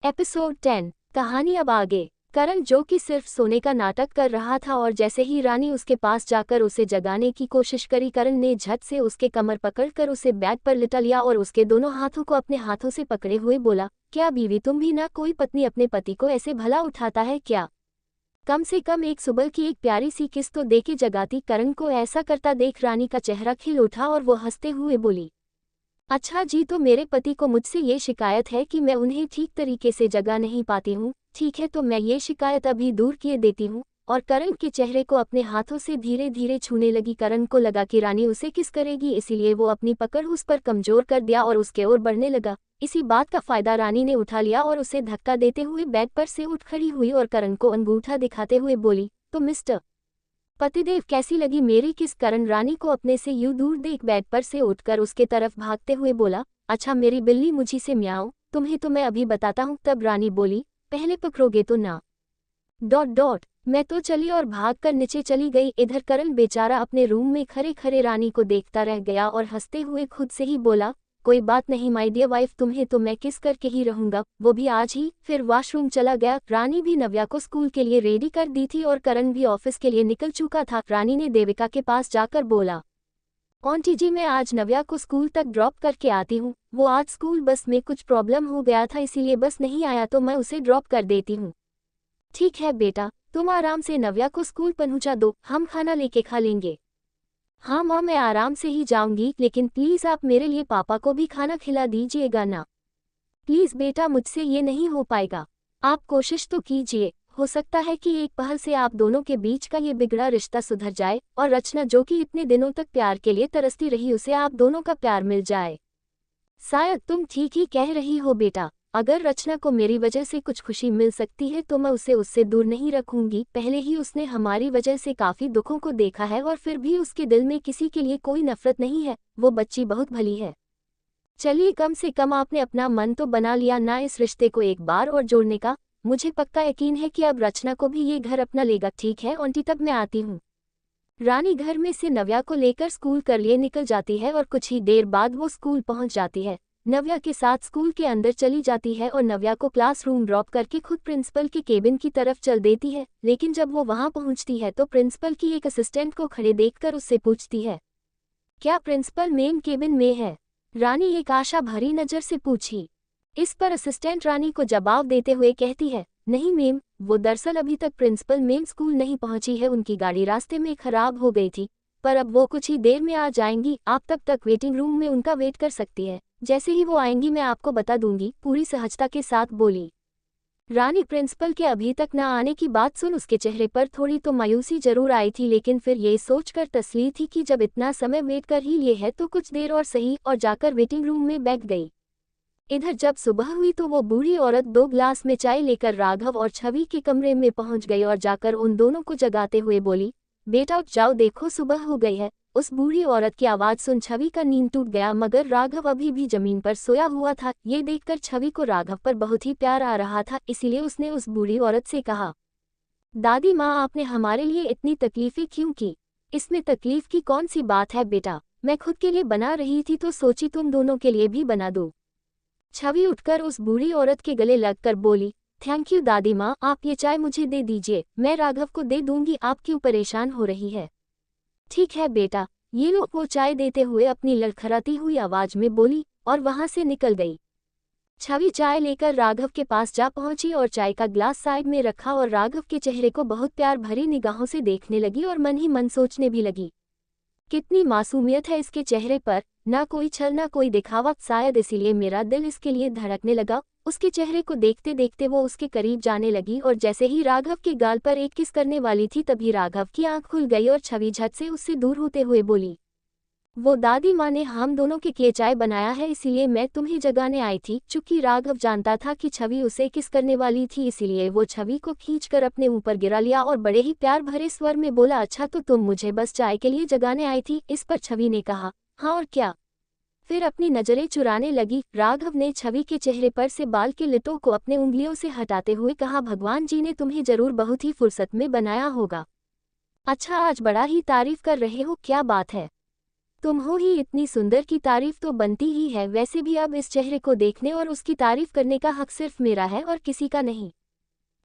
Episode 10। कहानी अब आगे। करण जो कि सिर्फ सोने का नाटक कर रहा था और जैसे ही रानी उसके पास जाकर उसे जगाने की कोशिश करी, करण ने झट से उसके कमर पकड़कर उसे बेड पर लिटा लिया और उसके दोनों हाथों को अपने हाथों से पकड़े हुए बोला, क्या बीवी तुम भी ना? कोई पत्नी अपने पति को ऐसे भला उठाता है क्या? कम से कम एक सुबह की एक प्यारी सी किस तो दे के जगाती। करण को ऐसा करता देख रानी का चेहरा खिल उठा और वो हंसते हुए बोली, अच्छा जी, तो मेरे पति को मुझसे ये शिकायत है कि मैं उन्हें ठीक तरीके से जगा नहीं पाती हूँ। ठीक है, तो मैं ये शिकायत अभी दूर किए देती हूँ। और करण के चेहरे को अपने हाथों से धीरे धीरे छूने लगी। करण को लगा कि रानी उसे किस करेगी, इसीलिए वो अपनी पकड़ उस पर कमजोर कर दिया और उसके ओर बढ़ने लगा। इसी बात का फायदा रानी ने उठा लिया और उसे धक्का देते हुए बेड पर से उठ खड़ी हुई और करण को अंगूठा दिखाते हुए बोली, तो मिस्टर पतिदेव कैसी लगी मेरी किस? करण रानी को अपने से यूं दूर देख बेड पर से उठकर उसके तरफ भागते हुए बोला, अच्छा मेरी बिल्ली मुझी से म्याऊं, तुम्हें तो मैं अभी बताता हूँ। तब रानी बोली, पहले पकड़ोगे तो ना। मैं तो चली और भागकर नीचे चली गई। इधर करण बेचारा अपने रूम में खड़े खड़े रानी को देखता रह गया और हंसते हुए खुद से ही बोला, कोई बात नहीं माय डियर वाइफ, तुम्हें तो मैं किस करके ही रहूंगा, वो भी आज ही। फिर वॉशरूम चला गया। रानी भी नव्या को स्कूल के लिए रेडी कर दी थी और करण भी ऑफिस के लिए निकल चुका था। रानी ने देविका के पास जाकर बोला, आंटी जी मैं आज नव्या को स्कूल तक ड्रॉप करके आती हूँ। वो आज स्कूल बस में कुछ प्रॉब्लम हो गया था इसीलिए बस नहीं आया, तो मैं उसे ड्रॉप कर देती हूँ। ठीक है बेटा, तुम आराम से नव्या को स्कूल पहुंचा दो, हम खाना लेके खा लेंगे। हाँ माँ, मैं आराम से ही जाऊंगी, लेकिन प्लीज़ आप मेरे लिए पापा को भी खाना खिला दीजिएगा ना। प्लीज़ बेटा, मुझसे ये नहीं हो पाएगा। आप कोशिश तो कीजिए, हो सकता है कि एक पहल से आप दोनों के बीच का ये बिगड़ा रिश्ता सुधर जाए और रचना जो कि इतने दिनों तक प्यार के लिए तरसती रही, उसे आप दोनों का प्यार मिल जाए। शायद तुम ठीक ही कह रही हो बेटा, अगर रचना को मेरी वजह से कुछ खुशी मिल सकती है तो मैं उसे उससे दूर नहीं रखूंगी। पहले ही उसने हमारी वजह से काफ़ी दुखों को देखा है और फिर भी उसके दिल में किसी के लिए कोई नफरत नहीं है। वो बच्ची बहुत भली है। चलिए, कम से कम आपने अपना मन तो बना लिया ना इस रिश्ते को एक बार और जोड़ने का। मुझे पक्का यकीन है कि अब रचना को भी ये घर अपना लेगा। ठीक है आंटी, तब मैं आती हूँ। रानी घर में से नव्या को लेकर स्कूल कर लिए निकल जाती है और कुछ ही देर बाद वो स्कूल पहुंच जाती है। नव्या के साथ स्कूल के अंदर चली जाती है और नव्या को क्लासरूम ड्रॉप करके खुद प्रिंसिपल के केबिन की तरफ चल देती है। लेकिन जब वो वहां पहुंचती है तो प्रिंसिपल की एक असिस्टेंट को खड़े देखकर उससे पूछती है, क्या प्रिंसिपल मैम केबिन में है? रानी एक आशा भरी नजर से पूछी। इस पर असिस्टेंट रानी को जवाब देते हुए कहती है, नहीं मैम, वो दरअसल अभी तक प्रिंसिपल मैम स्कूल नहीं पहुंची है, उनकी गाड़ी रास्ते में खराब हो गई थी, पर अब वो कुछ ही देर में आ जाएंगी। आप तब तक वेटिंग रूम में उनका वेट कर सकती है, जैसे ही वो आएंगी मैं आपको बता दूंगी, पूरी सहजता के साथ बोली। रानी प्रिंसिपल के अभी तक न आने की बात सुन उसके चेहरे पर थोड़ी तो मायूसी जरूर आई थी, लेकिन फिर ये सोचकर तसल्ली थी कि जब इतना समय वेट कर ही लिए है तो कुछ देर और सही, और जाकर वेटिंग रूम में बैठ गई। इधर जब सुबह हुई तो वो बूढ़ी औरत 2 ग्लास में चाय लेकर राघव और छवि के कमरे में पहुंच गई और जाकर उन दोनों को जगाते हुए बोली, बेटा उठ जाओ, देखो सुबह हो गई है। उस बूढ़ी औरत की आवाज़ सुन छवि का नींद टूट गया, मगर राघव अभी भी जमीन पर सोया हुआ था। ये देखकर छवि को राघव पर बहुत ही प्यार आ रहा था, इसीलिए उसने उस बूढ़ी औरत से कहा, दादी माँ आपने हमारे लिए इतनी तकलीफें क्यों की? इसमें तकलीफ की कौन सी बात है बेटा, मैं खुद के लिए बना रही थी तो सोची तुम दोनों के लिए भी बना दूं। छवि उठकर उस बूढ़ी औरत के गले लगकर बोली, थैंक यू दादी माँ, आप ये चाय मुझे दे दीजिए, मैं राघव को दे दूंगी, आप क्यों परेशान हो रही है? ठीक है बेटा, ये लो। वो चाय देते हुए अपनी लड़खड़ाती हुई आवाज में बोली और वहां से निकल गई। छवि चाय लेकर राघव के पास जा पहुंची और चाय का ग्लास साइड में रखा और राघव के चेहरे को बहुत प्यार भरी निगाहों से देखने लगी और मन ही मन सोचने भी लगी, कितनी मासूमियत है इसके चेहरे पर, ना कोई छल ना कोई दिखावा, शायद इसीलिए मेरा दिल इसके लिए धड़कने लगा। उसके चेहरे को देखते देखते वो उसके करीब जाने लगी और जैसे ही राघव के गाल पर एक किस करने वाली थी तभी राघव की आंख खुल गई और छवि झट से उससे दूर होते हुए बोली, वो दादी माँ ने हम दोनों के लिए चाय बनाया है, इसीलिए मैं तुम्हें जगाने आई थी। चूंकि राघव जानता था कि छवि उसे किस करने वाली थी, इसीलिए वो छवि को खींचकर अपने ऊपर गिरा लिया और बड़े ही प्यार भरे स्वर में बोला, अच्छा तो तुम मुझे बस चाय के लिए जगाने आई थी? इस पर छवि ने कहा, हाँ और क्या। फिर अपनी नजरें चुराने लगी। राघव ने छवि के चेहरे पर से बाल के लिटों को अपने उंगलियों से हटाते हुए कहा, भगवान जी ने तुम्हें जरूर बहुत ही फुर्सत में बनाया होगा। अच्छा, आज बड़ा ही तारीफ कर रहे हो, क्या बात है? तुम हो ही इतनी सुंदर की तारीफ तो बनती ही है। वैसे भी अब इस चेहरे को देखने और उसकी तारीफ करने का हक सिर्फ मेरा है और किसी का नहीं।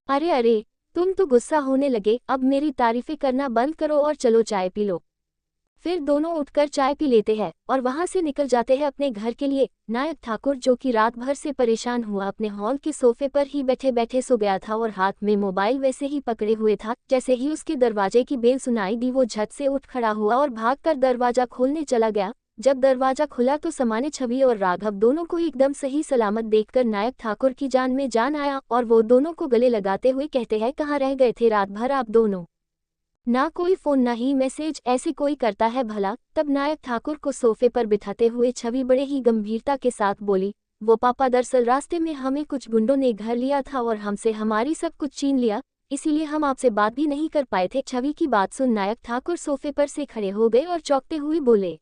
अरे अरे, तुम तो गुस्सा होने लगे। अब मेरी तारीफें करना बंद करो और चलो चाय पी लो। फिर दोनों उठकर चाय पी लेते हैं और वहां से निकल जाते हैं अपने घर के लिए। नायक ठाकुर, जो कि रात भर से परेशान हुआ, अपने हॉल के सोफे पर ही बैठे बैठे सो गया था और हाथ में मोबाइल वैसे ही पकड़े हुए था। जैसे ही उसके दरवाजे की बेल सुनाई दी, वो झट से उठ खड़ा हुआ और भागकर दरवाजा खोलने चला गया। जब दरवाजा खुला तो सामान्य छवि और राघव दोनों को एकदम सही सलामत देखकर नायक ठाकुर की जान में जान आया और वो दोनों को गले लगाते हुए कहते हैं, कहाँ रह गए थे रात भर आप दोनों? ना कोई फोन ना ही मैसेज, ऐसे कोई करता है भला? तब नायक ठाकुर को सोफे पर बिठाते हुए छवि बड़े ही गंभीरता के साथ बोली, वो पापा, दरअसल रास्ते में हमें कुछ गुंडों ने घर लिया था और हमसे हमारी सब कुछ छीन लिया, इसीलिए हम आपसे बात भी नहीं कर पाए थे। छवि की बात सुन नायक ठाकुर सोफे पर से खड़े हो गए और चौंकते हुए बोले,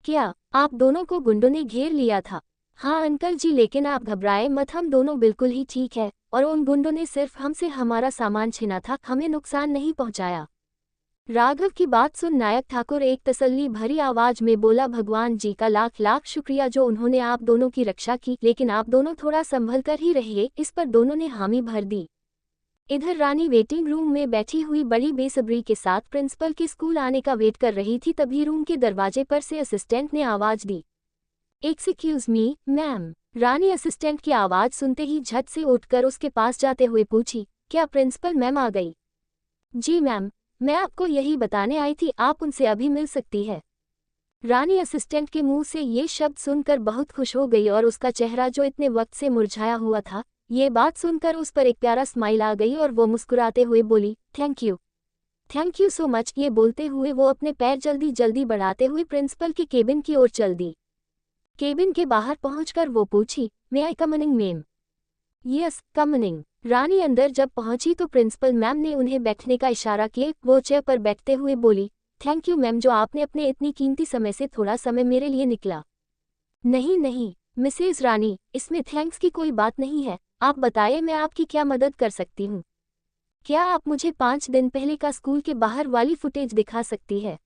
क्या आप दोनों को गुंडों ने घेर लिया था? हाँ अंकल जी, लेकिन आप घबराए मत, हम दोनों बिल्कुल ही ठीक है और उन गुंडों ने सिर्फ हमसे हमारा सामान छीना था, हमें नुकसान नहीं पहुंचाया। राघव की बात सुन नायक ठाकुर एक तसल्ली भरी आवाज में बोला, भगवान जी का लाख लाख शुक्रिया जो उन्होंने आप दोनों की रक्षा की, लेकिन आप दोनों थोड़ा संभल कर ही रहिए। इस पर दोनों ने हामी भर दी। इधर रानी वेटिंग रूम में बैठी हुई बड़ी बेसब्री के साथ प्रिंसिपल के स्कूल आने का वेट कर रही थी। तभी रूम के दरवाजे पर से असिस्टेंट ने आवाज दी, एक्सक्यूज मी मैम। रानी असिस्टेंट की आवाज सुनते ही झट से उठकर उसके पास जाते हुए पूछी, क्या प्रिंसिपल मैम आ गई? जी मैम, मैं आपको यही बताने आई थी, आप उनसे अभी मिल सकती है। रानी असिस्टेंट के मुंह से ये शब्द सुनकर बहुत खुश हो गई और उसका चेहरा जो इतने वक्त से मुरझाया हुआ था, ये बात सुनकर उस पर एक प्यारा स्माइल आ गई और वो मुस्कुराते हुए बोली, थैंक यू सो मच। ये बोलते हुए वो अपने पैर जल्दी जल्दी बढ़ाते हुए प्रिंसिपल के केबिन की ओर चल दी। केबिन के बाहर पहुंचकर वो पूछी, मे आई कम इन मैम? यस कम इन। रानी अंदर जब पहुंची तो प्रिंसिपल मैम ने उन्हें बैठने का इशारा किए। वो चेयर पर बैठते हुए बोली, थैंक यू मैम, जो आपने अपने इतनी कीमती समय से थोड़ा समय मेरे लिए निकला। नहीं नहीं मिसेज रानी, इसमें थैंक्स की कोई बात नहीं है। आप बताइए मैं आपकी क्या मदद कर सकती हूँ? क्या आप मुझे 5 दिन पहले का स्कूल के बाहर वाली फुटेज दिखा सकती है?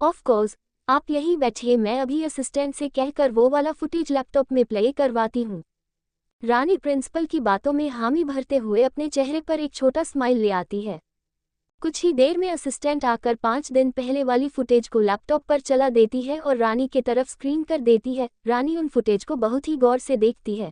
ऑफ कोर्स, आप यहीं बैठिए, मैं अभी असिस्टेंट से कहकर वो वाला फुटेज लैपटॉप में प्ले करवाती हूँ। रानी प्रिंसिपल की बातों में हामी भरते हुए अपने चेहरे पर एक छोटा स्माइल ले आती है। कुछ ही देर में असिस्टेंट आकर 5 दिन पहले वाली फुटेज को लैपटॉप पर चला देती है और रानी के तरफ स्क्रीन कर देती है। रानी उन फुटेज को बहुत ही गौर से देखती है।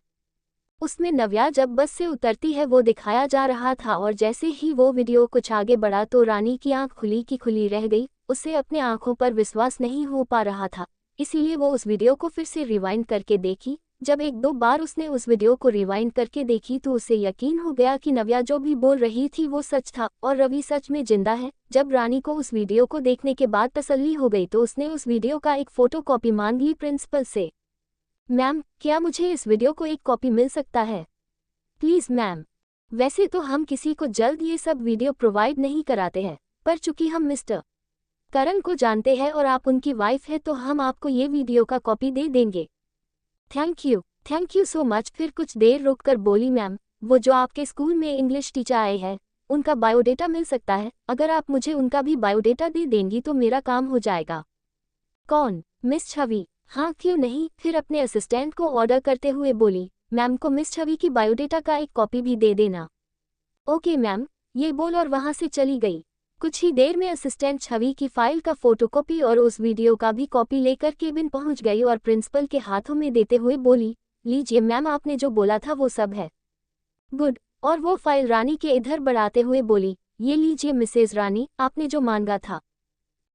उसमें नव्या जब बस से उतरती है वो दिखाया जा रहा था और जैसे ही वो वीडियो कुछ आगे बढ़ा तो रानी की आंख खुली की खुली रह गई। उसे अपने आंखों पर विश्वास नहीं हो पा रहा था, इसीलिए वो उस वीडियो को फिर से रिवाइंड करके देखी। जब 1-2 बार उसने उस वीडियो को रिवाइंड करके देखी तो उसे यकीन हो गया कि नव्या जो भी बोल रही थी वो सच था और रवि सच में जिंदा है। जब रानी को उस वीडियो को देखने के बाद तसल्ली हो गई तो उसने उस वीडियो का एक फोटोकॉपी मांग ली प्रिंसिपल से। मैम, क्या मुझे इस वीडियो को एक कॉपी मिल सकता है? Please ma'am. वैसे तो हम किसी को जल्द ये सब वीडियो प्रोवाइड नहीं कराते हैं, पर चूंकि हम मिस्टर करण को जानते हैं और आप उनकी वाइफ है तो हम आपको ये वीडियो का कॉपी दे देंगे। Thank you so much. फिर कुछ देर रुककर बोली, मैम, वो जो आपके स्कूल में इंग्लिश टीचर आए हैं उनका बायोडेटा मिल सकता है? अगर आप मुझे उनका भी बायोडेटा दे देंगी तो मेरा काम हो जाएगा। कौन? मिस छवि। हाँ क्यों नहीं। फिर अपने असिस्टेंट को ऑर्डर करते हुए बोली, मैम को मिस छवि की बायोडेटा का एक कॉपी भी दे देना। ओके मैम, ये बोल और वहां से चली गई। कुछ ही देर में असिस्टेंट छवि की फाइल का फोटोकॉपी और उस वीडियो का भी कॉपी लेकर केबिन पहुंच गई और प्रिंसिपल के हाथों में देते हुए बोली, लीजिए मैम, आपने जो बोला था वो सब है। गुड। और वो फाइल रानी के इधर बढ़ाते हुए बोली, ये लीजिए मिसेज रानी, आपने जो मांगा था।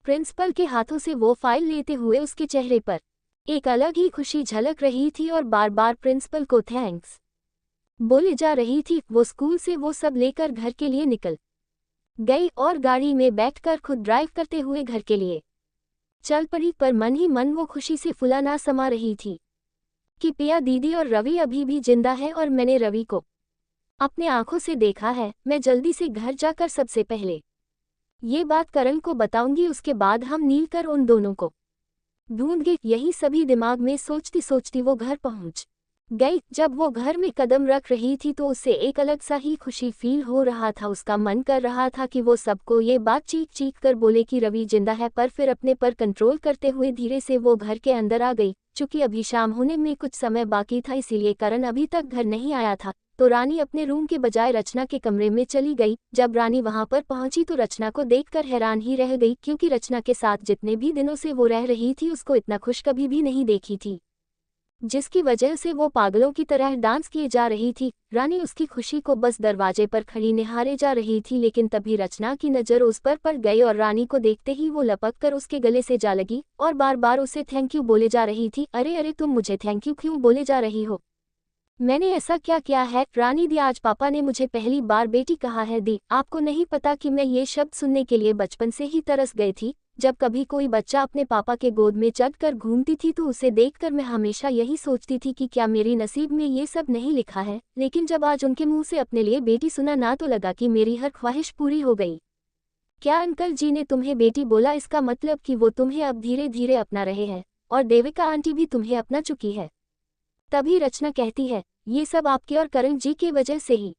प्रिंसिपल के हाथों से वो फाइल लेते हुए उसके चेहरे पर एक अलग ही खुशी झलक रही थी और बार बार प्रिंसिपल को थैंक्स बोले जा रही थी। वो स्कूल से वो सब लेकर घर के लिए निकल गई और गाड़ी में बैठकर खुद ड्राइव करते हुए घर के लिए चल पड़ी। पर मन ही मन वो खुशी से फुला ना समा रही थी कि पिया दीदी और रवि अभी भी जिंदा है और मैंने रवि को अपने आंखों से देखा है। मैं जल्दी से घर जाकर सबसे पहले ये बात करण को बताऊंगी, उसके बाद हम नील कर उन दोनों को ढूंढ गए। यही सभी दिमाग में सोचती सोचती वो घर पहुंच गई। जब वो घर में कदम रख रही थी तो उसे एक अलग सा ही खुशी फील हो रहा था। उसका मन कर रहा था कि वो सबको ये बात चीख चीख कर बोले कि रवि जिंदा है, पर फिर अपने पर कंट्रोल करते हुए धीरे से वो घर के अंदर आ गई। चूंकि अभी शाम होने में कुछ समय बाकी था, इसीलिए करण अभी तक घर नहीं आया था, तो रानी अपने रूम के बजाय रचना के कमरे में चली गई। जब रानी वहां पर पहुंची तो रचना को देखकर हैरान ही रह गई, क्योंकि रचना के साथ जितने भी दिनों से वो रह रही थी उसको इतना खुश कभी भी नहीं देखी थी, जिसकी वजह से वो पागलों की तरह डांस किए जा रही थी। रानी उसकी खुशी को बस दरवाजे पर खड़ी निहारे जा रही थी, लेकिन तभी रचना की नज़र उस पर पड़ गई और रानी को देखते ही वो लपक कर उसके गले से जा लगी और बार बार उसे थैंक यू बोले जा रही थी। अरे अरे, तुम मुझे थैंक यू क्यों बोले जा रही हो? मैंने ऐसा क्या किया है? रानी दी, आज पापा ने मुझे पहली बार बेटी कहा है। दी, आपको नहीं पता कि मैं ये शब्द सुनने के लिए बचपन से ही तरस गई थी। जब कभी कोई बच्चा अपने पापा के गोद में चढ़कर घूमती थी तो उसे देखकर मैं हमेशा यही सोचती थी कि क्या मेरी नसीब में ये सब नहीं लिखा है, लेकिन जब आज उनके मुंह से अपने लिए बेटी सुना ना, तो लगा कि मेरी हर ख्वाहिश पूरी हो गई। क्या अंकल जी ने तुम्हें बेटी बोला? इसका मतलब कि वो तुम्हें अब धीरे धीरे अपना रहे हैं और देविका आंटी भी तुम्हें अपना चुकी है। तभी रचना कहती है, ये सब आपके और करण जी की वजह से ही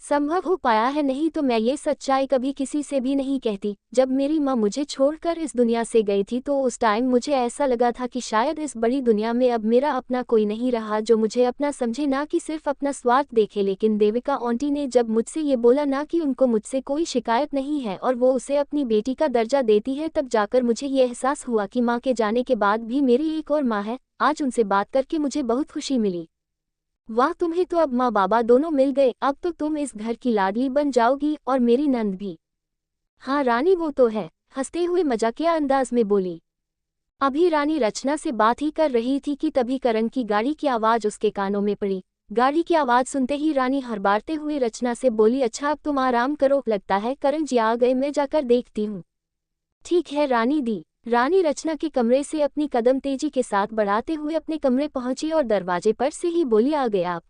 संभव हो पाया है, नहीं तो मैं ये सच्चाई कभी किसी से भी नहीं कहती। जब मेरी माँ मुझे छोड़कर इस दुनिया से गई थी तो उस टाइम मुझे ऐसा लगा था कि शायद इस बड़ी दुनिया में अब मेरा अपना कोई नहीं रहा जो मुझे अपना समझे, ना कि सिर्फ अपना स्वार्थ देखे। लेकिन देविका आंटी ने जब मुझसे ये बोला ना कि उनको मुझसे कोई शिकायत नहीं है और वो उसे अपनी बेटी का दर्जा देती है, तब जाकर मुझे ये एहसास हुआ कि माँ के जाने के बाद भी मेरी एक और माँ है। आज उनसे बात करके मुझे बहुत खुशी मिली। वाह, तुम्हें तो अब माँ बाबा दोनों मिल गए। अब तो तुम इस घर की लाडली बन जाओगी और मेरी नंद भी। हाँ रानी, वो तो है, हंसते हुए मजाकिया अंदाज में बोली। अभी रानी रचना से बात ही कर रही थी कि तभी करण की गाड़ी की आवाज उसके कानों में पड़ी। गाड़ी की आवाज सुनते ही रानी हड़बड़ाते हुए रचना से बोली, अच्छा अब तुम आराम करो, लगता है करण जी आ गए, मैं जाकर देखती हूँ। ठीक है रानी दी। रानी रचना के कमरे से अपनी कदम तेजी के साथ बढ़ाते हुए अपने कमरे पहुंची और दरवाजे पर से ही बोली, आ गए आप?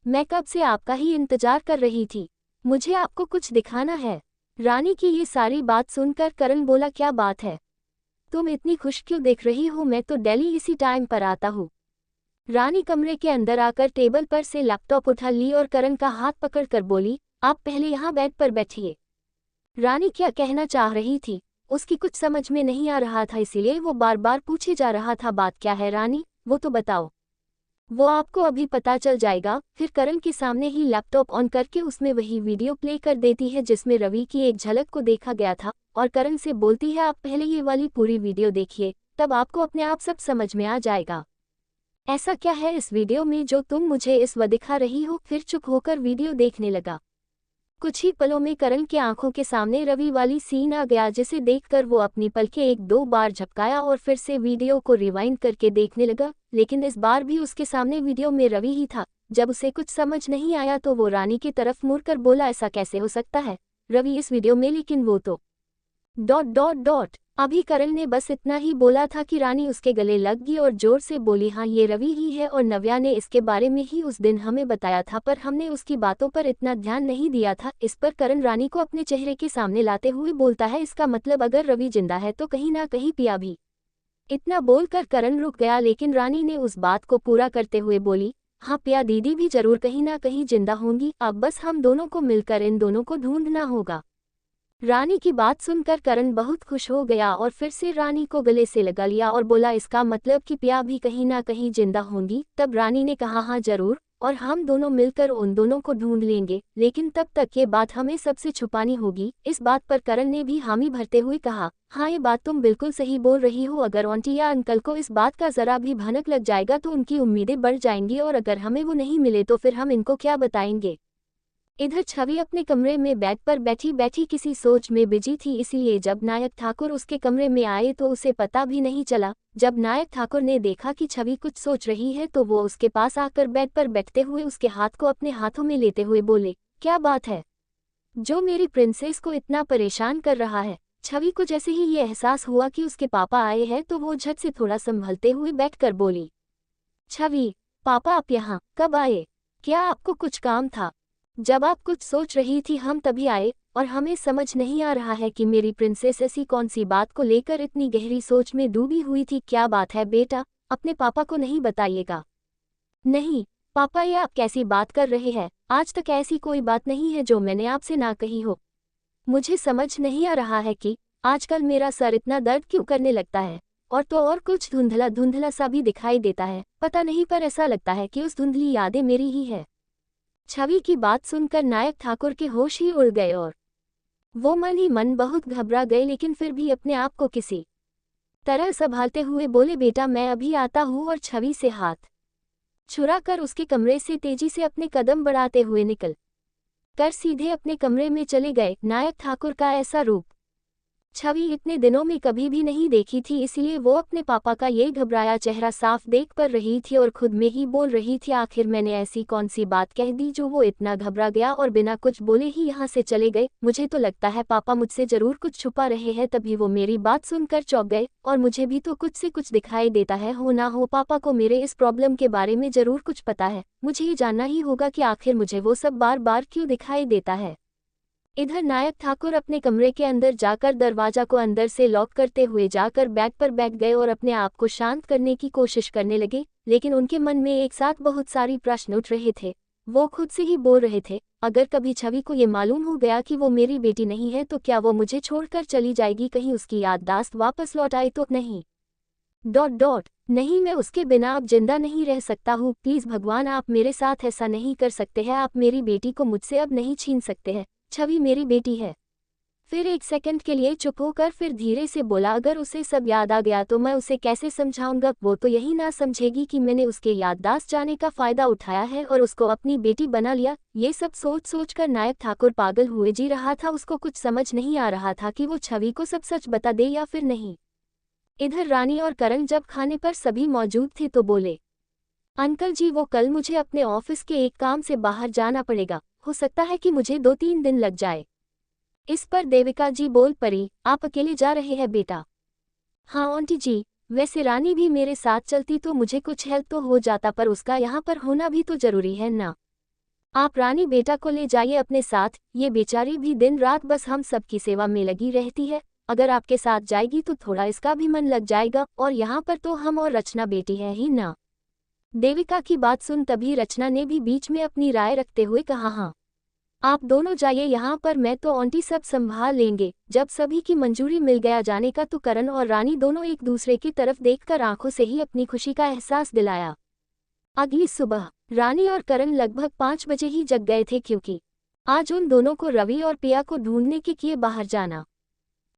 मैं कब से आपका ही इंतजार कर रही थी, मुझे आपको कुछ दिखाना है। रानी की ये सारी बात सुनकर करण बोला, क्या बात है, तुम इतनी खुश क्यों दिख रही हो? मैं तो डेली इसी टाइम पर आता हूँ। रानी कमरे के अंदर आकर टेबल पर से लैपटॉप उठा ली और करण का हाथ पकड़कर बोली, आप पहले यहाँ बेड पर बैठिए। रानी क्या कहना चाह रही थी उसकी कुछ समझ में नहीं आ रहा था, इसीलिए वो बार बार पूछे जा रहा था, बात क्या है रानी, वो तो बताओ। वो आपको अभी पता चल जाएगा। फिर करण के सामने ही लैपटॉप ऑन करके उसमें वही वीडियो प्ले कर देती है जिसमें रवि की एक झलक को देखा गया था और करण से बोलती है, आप पहले ये वाली पूरी वीडियो देखिए, तब आपको अपने आप सब समझ में आ जाएगा। ऐसा क्या है इस वीडियो में जो तुम मुझे इस वक्त दिखा रही हो? फिर चुप होकर वीडियो देखने लगा। कुछ ही पलों में करण की आंखों के सामने रवि वाली सीन आ गया, जिसे देखकर वो अपनी पलकें एक दो बार झपकाया और फिर से वीडियो को रिवाइंड करके देखने लगा। लेकिन इस बार भी उसके सामने वीडियो में रवि ही था। जब उसे कुछ समझ नहीं आया तो वो रानी की तरफ मुड़कर बोला, ऐसा कैसे हो सकता है रवि इस वीडियो में, लेकिन वो तो ... अभी करण ने बस इतना ही बोला था कि रानी उसके गले लग गई और जोर से बोली, हाँ ये रवि ही है और नव्या ने इसके बारे में ही उस दिन हमें बताया था, पर हमने उसकी बातों पर इतना ध्यान नहीं दिया था। इस पर करण रानी को अपने चेहरे के सामने लाते हुए बोलता है, इसका मतलब अगर रवि जिंदा है तो कहीं ना कहीं पिया भी। इतना बोलकर करण रुक गया, लेकिन रानी ने उस बात को पूरा करते हुए बोली, हाँ पिया दीदी भी जरूर कहीं ना कहीं जिंदा होंगी, अब बस हम दोनों को मिलकर इन दोनों को ढूंढना होगा। रानी की बात सुनकर करण बहुत खुश हो गया और फिर से रानी को गले से लगा लिया और बोला, इसका मतलब कि पिया भी कहीं ना कहीं जिंदा होंगी। तब रानी ने कहा, हाँ जरूर, और हम दोनों मिलकर उन दोनों को ढूंढ लेंगे, लेकिन तब तक ये बात हमें सबसे छुपानी होगी। इस बात पर करण ने भी हामी भरते हुए कहा, हाँ ये बात तुम बिल्कुल सही बोल रही हो, अगर आंटी या अंकल को इस बात का जरा भी भनक लग जाएगा तो उनकी उम्मीदें बढ़ जाएंगी और अगर हमें वो नहीं मिले तो फिर हम इनको क्या बताएंगे। इधर छवि अपने कमरे में बेड पर बैठी बैठी किसी सोच में बिजी थी, इसीलिए जब नायक ठाकुर उसके कमरे में आए तो उसे पता भी नहीं चला। जब नायक ठाकुर ने देखा कि छवि कुछ सोच रही है तो वो उसके पास आकर बेड पर बैठते हुए उसके हाथ को अपने हाथों में लेते हुए बोले, क्या बात है जो मेरी प्रिंसेस को इतना परेशान कर रहा है। छवि को जैसे ही ये एहसास हुआ कि उसके पापा आए हैं तो वो झट से थोड़ा संभलते हुए बैठकर बोली, छवि पापा आप यहाँ कब आए? क्या आपको कुछ काम था? जब आप कुछ सोच रही थी हम तभी आए और हमें समझ नहीं आ रहा है कि मेरी प्रिंसेस ऐसी कौन सी बात को लेकर इतनी गहरी सोच में डूबी हुई थी। क्या बात है बेटा, अपने पापा को नहीं बताइएगा। नहीं पापा, ये आप कैसी बात कर रहे हैं? आज तक ऐसी कोई बात नहीं है जो मैंने आपसे ना कही हो। मुझे समझ नहीं आ रहा है कि आजकल मेरा सर इतना दर्द क्यों करने लगता है, और तो और कुछ धुंधला धुंधला सा भी दिखाई देता है। पता नहीं, पर ऐसा लगता है कि उस धुंधली यादें मेरी ही है। छवि की बात सुनकर नायक ठाकुर के होश ही उड़ गए और वो मन ही मन बहुत घबरा गए, लेकिन फिर भी अपने आप को किसी तरह संभालते हुए बोले, बेटा मैं अभी आता हूँ, और छवि से हाथ छुरा कर उसके कमरे से तेजी से अपने कदम बढ़ाते हुए निकल कर सीधे अपने कमरे में चले गए। नायक ठाकुर का ऐसा रूप छवि इतने दिनों में कभी भी नहीं देखी थी, इसलिए वो अपने पापा का ये घबराया चेहरा साफ देख कर रही थी और खुद में ही बोल रही थी, आखिर मैंने ऐसी कौन सी बात कह दी जो वो इतना घबरा गया और बिना कुछ बोले ही यहाँ से चले गए। मुझे तो लगता है पापा मुझसे जरूर कुछ छुपा रहे हैं, तभी वो मेरी बात सुनकर चौंक गए, और मुझे भी तो कुछ से कुछ दिखाई देता है। हो ना हो पापा को मेरे इस प्रॉब्लम के बारे में जरूर कुछ पता है। मुझे ये जानना ही होगा कि आखिर मुझे वो सब बार बार क्यों दिखाई देता है। इधर नायक ठाकुर अपने कमरे के अंदर जाकर दरवाजा को अंदर से लॉक करते हुए जाकर बेड पर बैठ गए और अपने आप को शांत करने की कोशिश करने लगे, लेकिन उनके मन में एक साथ बहुत सारी प्रश्न उठ रहे थे। वो खुद से ही बोल रहे थे, अगर कभी छवि को ये मालूम हो गया कि वो मेरी बेटी नहीं है तो क्या वो मुझे छोड़कर चली जाएगी? कहीं उसकी याददाश्त वापस लौट आई तो नहीं? नहीं, मैं उसके बिना अब जिंदा नहीं रह सकता हूँ। प्लीज़ भगवान, आप मेरे साथ ऐसा नहीं कर सकते हैं। आप मेरी बेटी को मुझसे अब नहीं छीन सकते हैं। छवि मेरी बेटी है। फिर एक सेकंड के लिए चुप होकर फिर धीरे से बोला, अगर उसे सब याद आ गया तो मैं उसे कैसे समझाऊंगा? वो तो यही ना समझेगी कि मैंने उसके याददाश्त जाने का फायदा उठाया है और उसको अपनी बेटी बना लिया। ये सब सोच सोच कर नायक ठाकुर पागल हुए जी रहा था। उसको कुछ समझ नहीं आ रहा था कि वो छवि को सब सच बता दे या फिर नहीं। इधर रानी और करण जब खाने पर सभी मौजूद थे तो बोले, अंकल जी, वो कल मुझे अपने ऑफिस के एक काम से बाहर जाना पड़ेगा। हो सकता है कि मुझे 2-3 दिन लग जाए। इस पर देविका जी बोल पड़ी, आप अकेले जा रहे हैं बेटा? हाँ आंटी जी, वैसे रानी भी मेरे साथ चलती तो मुझे कुछ हेल्प तो हो जाता, पर उसका यहाँ पर होना भी तो जरूरी है ना। आप रानी बेटा को ले जाइए अपने साथ, ये बेचारी भी दिन रात बस हम सबकी सेवा में लगी रहती है। अगर आपके साथ जाएगी तो थोड़ा इसका भी मन लग जाएगा, और यहाँ पर तो हम और रचना बेटी है ही ना। देविका की बात सुन तभी रचना ने भी बीच में अपनी राय रखते हुए कहा, हाँ आप दोनों जाइए, यहाँ पर मैं तो आंटी सब संभाल लेंगे। जब सभी की मंजूरी मिल गया जाने का तो करण और रानी दोनों एक दूसरे की तरफ देखकर आंखों से ही अपनी खुशी का एहसास दिलाया। अगली सुबह रानी और करण लगभग 5 बजे ही जग गए थे, क्योंकि आज उन दोनों को रवि और पिया को ढूंढने के लिए बाहर जाना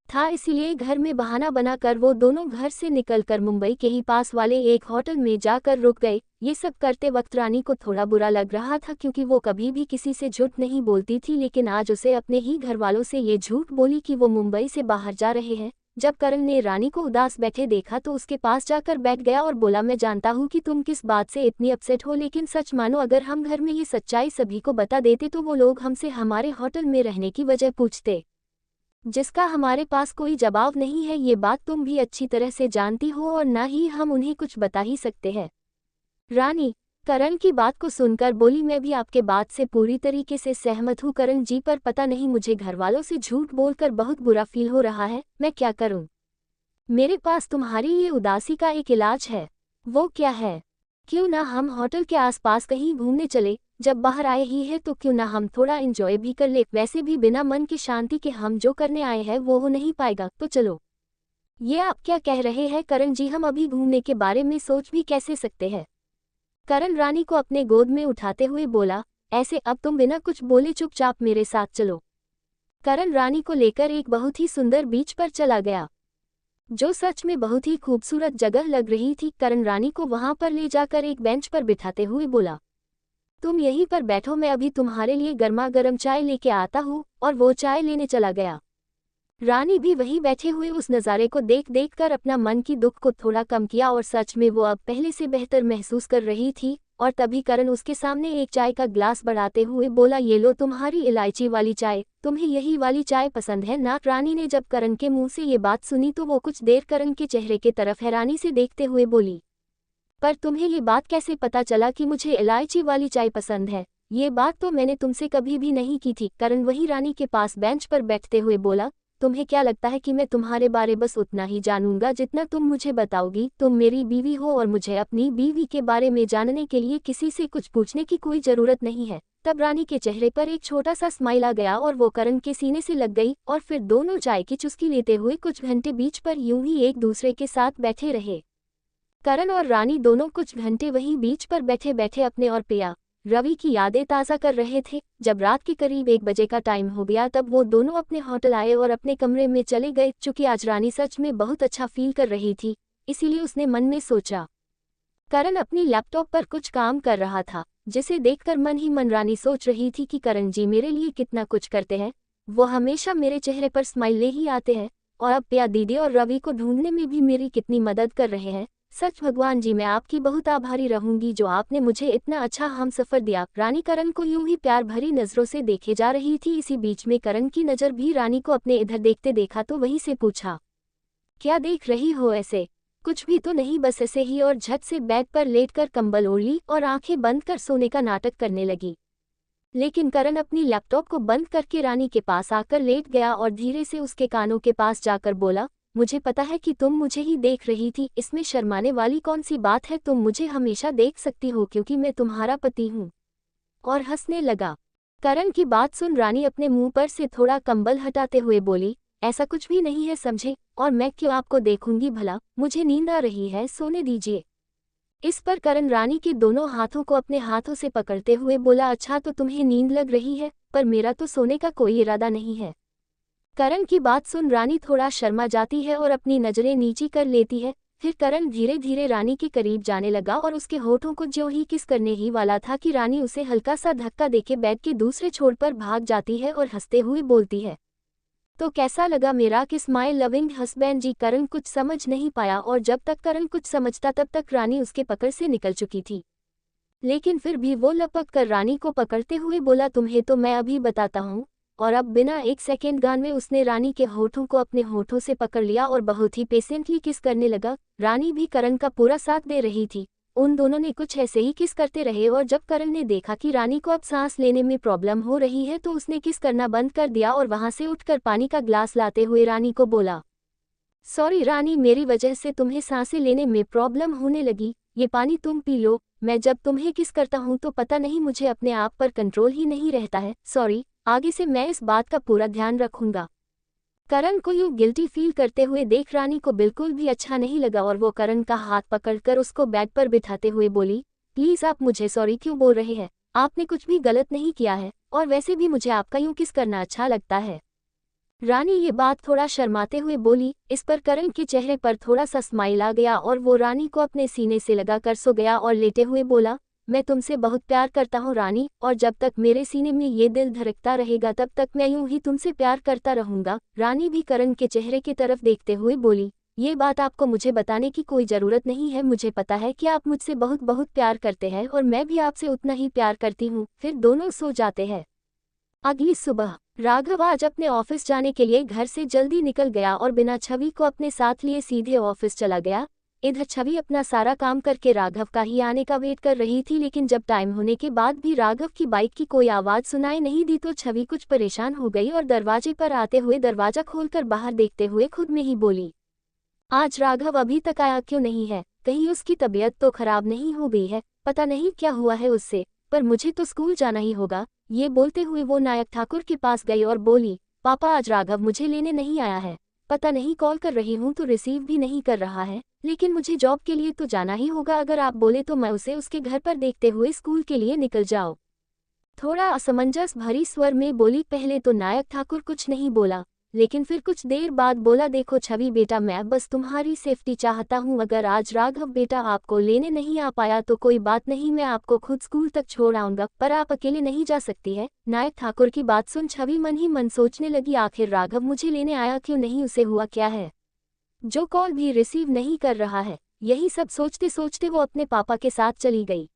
था। इसीलिए घर में बहाना बनाकर वो दोनों घर से निकलकर मुंबई के ही पास वाले एक होटल में जाकर रुक गए। ये सब करते वक्त रानी को थोड़ा बुरा लग रहा था, क्योंकि वो कभी भी किसी से झूठ नहीं बोलती थी, लेकिन आज उसे अपने ही घर वालों से ये झूठ बोली कि वो मुंबई से बाहर जा रहे हैं। जब करण ने रानी को उदास बैठे देखा तो उसके पास जाकर बैठ गया और बोला, मैं जानता हूँ कि तुम किस बात से इतनी अपसेट हो, लेकिन सच मानो अगर हम घर में ये सच्चाई सभी को बता देते तो वो लोग हमसे हमारे होटल में रहने की वजह पूछते, जिसका हमारे पास कोई जवाब नहीं है। ये बात तुम भी अच्छी तरह से जानती हो और ना ही हम उन्हें कुछ बता ही सकते हैं। रानी करण की बात को सुनकर बोली, मैं भी आपके बात से पूरी तरीके से सहमत हूँ करण जी, पर पता नहीं मुझे घरवालों से झूठ बोलकर बहुत बुरा फील हो रहा है। मैं क्या करूँ? मेरे पास तुम्हारी ये उदासी का एक इलाज है। वो क्या है? क्यों ना हम होटल के आसपास कहीं घूमने चले? जब बाहर आए ही है तो क्यों ना हम थोड़ा एंजॉय भी कर ले। वैसे भी बिना मन की शांति के हम जो करने आए हैं वो हो नहीं पाएगा, तो चलो। ये आप क्या कह रहे हैं करण जी? हम अभी घूमने के बारे में सोच भी कैसे सकते हैं? करण रानी को अपने गोद में उठाते हुए बोला, ऐसे अब तुम बिना कुछ बोले चुपचाप मेरे साथ चलो। करण रानी को लेकर एक बहुत ही सुंदर बीच पर चला गया, जो सच में बहुत ही खूबसूरत जगह लग रही थी। करण रानी को वहां पर ले जाकर एक बेंच पर बिठाते हुए बोला, तुम यहीं पर बैठो, मैं अभी तुम्हारे लिए गर्मा गर्म चाय लेके आता हूँ। और वो चाय लेने चला गया। रानी भी वहीं बैठे हुए उस नज़ारे को देख देख कर अपना मन की दुख को थोड़ा कम किया, और सच में वो अब पहले से बेहतर महसूस कर रही थी। और तभी करण उसके सामने एक चाय का ग्लास बढ़ाते हुए बोला, ये लो तुम्हारी इलायची वाली चाय, तुम्हें यही वाली चाय पसंद है ना? रानी ने जब करण के मुंह से ये बात सुनी तो वो कुछ देर करण के चेहरे के तरफ हैरानी से देखते हुए बोली, पर तुम्हें ये बात कैसे पता चला कि मुझे इलायची वाली चाय पसंद है? ये बात तो मैंने तुमसे कभी भी नहीं की थी। करण वही रानी के पास बेंच पर बैठते हुए बोला, तुम्हें क्या लगता है कि मैं तुम्हारे बारे बस उतना ही जानूंगा जितना तुम मुझे बताओगी? तुम मेरी बीवी हो और मुझे अपनी बीवी के बारे में जानने के लिए किसी से कुछ पूछने की कोई जरूरत नहीं है। तब रानी के चेहरे पर एक छोटा सा स्माइल आ गया और वो करण के सीने से लग गई और फिर दोनों चाय की चुस्की लेते हुए कुछ घंटे बीच पर यूं ही एक दूसरे के साथ बैठे रहे। करण और रानी दोनों कुछ घंटे वहीं बीच पर बैठे बैठे अपने और पिया रवि की यादें ताज़ा कर रहे थे। जब रात के करीब 1 बजे का टाइम हो गया तब वो दोनों अपने होटल आए और अपने कमरे में चले गए। चूंकि आज रानी सच में बहुत अच्छा फील कर रही थी, इसीलिए उसने मन में सोचा। करण अपनी लैपटॉप पर कुछ काम कर रहा था, जिसे देखकर मन ही मन रानी सोच रही थी कि करण जी मेरे लिए कितना कुछ करते हैं। वो हमेशा मेरे चेहरे पर स्माइल ले ही आते हैं और अब पिया दीदी और रवि को ढूंढने में भी मेरी कितनी मदद कर रहे हैं। सच भगवान जी, मैं आपकी बहुत आभारी रहूंगी जो आपने मुझे इतना अच्छा हमसफर दिया। रानी करण को यूं ही प्यार भरी नजरों से देखे जा रही थी। इसी बीच में करण की नज़र भी रानी को अपने इधर देखते देखा तो वहीं से पूछा, क्या देख रही हो ऐसे? कुछ भी तो नहीं, बस ऐसे ही। और झट से बेड पर लेटकर कंबल ओढ़ ली और आंखें बंद कर सोने का नाटक करने लगी। लेकिन करण अपनी लैपटॉप को बंद करके रानी के पास आकर लेट गया और धीरे से उसके कानों के पास जाकर बोला, मुझे पता है कि तुम मुझे ही देख रही थी, इसमें शर्माने वाली कौन सी बात है? तुम मुझे हमेशा देख सकती हो क्योंकि मैं तुम्हारा पति हूँ। और हंसने लगा। करण की बात सुन रानी अपने मुंह पर से थोड़ा कंबल हटाते हुए बोली, ऐसा कुछ भी नहीं है समझे, और मैं क्यों आपको देखूंगी भला? मुझे नींद आ रही है, सोने दीजिए। इस पर करण रानी के दोनों हाथों को अपने हाथों से पकड़ते हुए बोला, अच्छा तो तुम्हें नींद लग रही है, पर मेरा तो सोने का कोई इरादा नहीं है। करण की बात सुन रानी थोड़ा शर्मा जाती है और अपनी नजरें नीची कर लेती है। फिर करण धीरे धीरे रानी के करीब जाने लगा और उसके होठों को ज्यों ही किस करने ही वाला था कि रानी उसे हल्का सा धक्का देके बेड के दूसरे छोर पर भाग जाती है और हंसते हुए बोलती है, तो कैसा लगा मेरा किस माय लविंग हस्बैंड जी? करण कुछ समझ नहीं पाया और जब तक करण कुछ समझता तब तक रानी उसके पकड़ से निकल चुकी थी। लेकिन फिर भी वो लपक कर रानी को पकड़ते हुए बोला, तुम्हें तो मैं अभी बताता हूँ। और अब बिना एक सेकेंड गान में उसने रानी के होठों को अपने होठों से पकड़ लिया और बहुत ही पेशेंटली किस करने लगा। रानी भी करण का पूरा साथ दे रही थी। उन दोनों ने कुछ ऐसे ही किस करते रहे और जब करण ने देखा कि रानी को अब सांस लेने में प्रॉब्लम हो रही है तो उसने किस करना बंद कर दिया और वहां से उठकर पानी का ग्लास लाते हुए रानी को बोला, सॉरी रानी, मेरी वजह से तुम्हें सांसें लेने में प्रॉब्लम होने लगी, ये पानी तुम पी लो। मैं जब तुम्हें किस करता हूँ तो पता नहीं मुझे अपने आप पर कंट्रोल ही नहीं रहता है। सॉरी, आगे से मैं इस बात का पूरा ध्यान रखूंगा। करण को यूं गिल्टी फील करते हुए देख रानी को बिल्कुल भी अच्छा नहीं लगा और वो करण का हाथ पकड़कर उसको बेड पर बिठाते हुए बोली, प्लीज आप मुझे सॉरी क्यों बोल रहे हैं? आपने कुछ भी गलत नहीं किया है और वैसे भी मुझे आपका यूं किस करना अच्छा लगता है। रानी ये बात थोड़ा शर्माते हुए बोली। इस पर करण के चेहरे पर थोड़ा सा स्माइल आ गया और वो रानी को अपने सीने से लगा कर सो गया और लेटे हुए बोला, मैं तुमसे बहुत प्यार करता हूँ रानी, और जब तक मेरे सीने में ये दिल धड़कता रहेगा तब तक मैं यूं ही तुमसे प्यार करता रहूंगा। रानी भी करण के चेहरे की तरफ देखते हुए बोली, ये बात आपको मुझे बताने की कोई ज़रूरत नहीं है, मुझे पता है कि आप मुझसे बहुत बहुत प्यार करते हैं और मैं भी आपसे उतना ही प्यार करती हूँ। फिर दोनों सो जाते हैं। अगली सुबह राघव आज अपने ऑफिस जाने के लिए घर से जल्दी निकल गया और बिना छवि को अपने साथ लिए सीधे ऑफिस चला गया। इधर छवि अपना सारा काम करके राघव का ही आने का वेट कर रही थी, लेकिन जब टाइम होने के बाद भी राघव की बाइक की कोई आवाज़ सुनाई नहीं दी तो छवि कुछ परेशान हो गई और दरवाजे पर आते हुए दरवाजा खोलकर बाहर देखते हुए खुद में ही बोली, आज राघव अभी तक आया क्यों नहीं है? कहीं उसकी तबीयत तो खराब नहीं हो गई है? पता नहीं क्या हुआ है उससे, पर मुझे तो स्कूल जाना ही होगा। ये बोलते हुए वो नायक ठाकुर के पास गई और बोली, पापा आज राघव मुझे लेने नहीं आया है। पता नहीं कॉल कर रही हूँ तो रिसीव भी नहीं कर रहा है, लेकिन मुझे जॉब के लिए तो जाना ही होगा। अगर आप बोले तो मैं उसे उसके घर पर देखते हुए स्कूल के लिए निकल जाओ। थोड़ा असमंजस भरी स्वर में बोली। पहले तो नायक ठाकुर कुछ नहीं बोला, लेकिन फिर कुछ देर बाद बोला, देखो छवि बेटा, मैं बस तुम्हारी सेफ्टी चाहता हूँ। अगर आज राघव बेटा आपको लेने नहीं आ पाया तो कोई बात नहीं, मैं आपको खुद स्कूल तक छोड़ आऊंगा, पर आप अकेले नहीं जा सकती है। नायक ठाकुर की बात सुन छवि मन ही मन सोचने लगी, आखिर राघव मुझे लेने आया क्यों नहीं? उसे हुआ क्या है जो कॉल भी रिसीव नहीं कर रहा है? यही सब सोचते सोचते वो अपने पापा के साथ चली गई।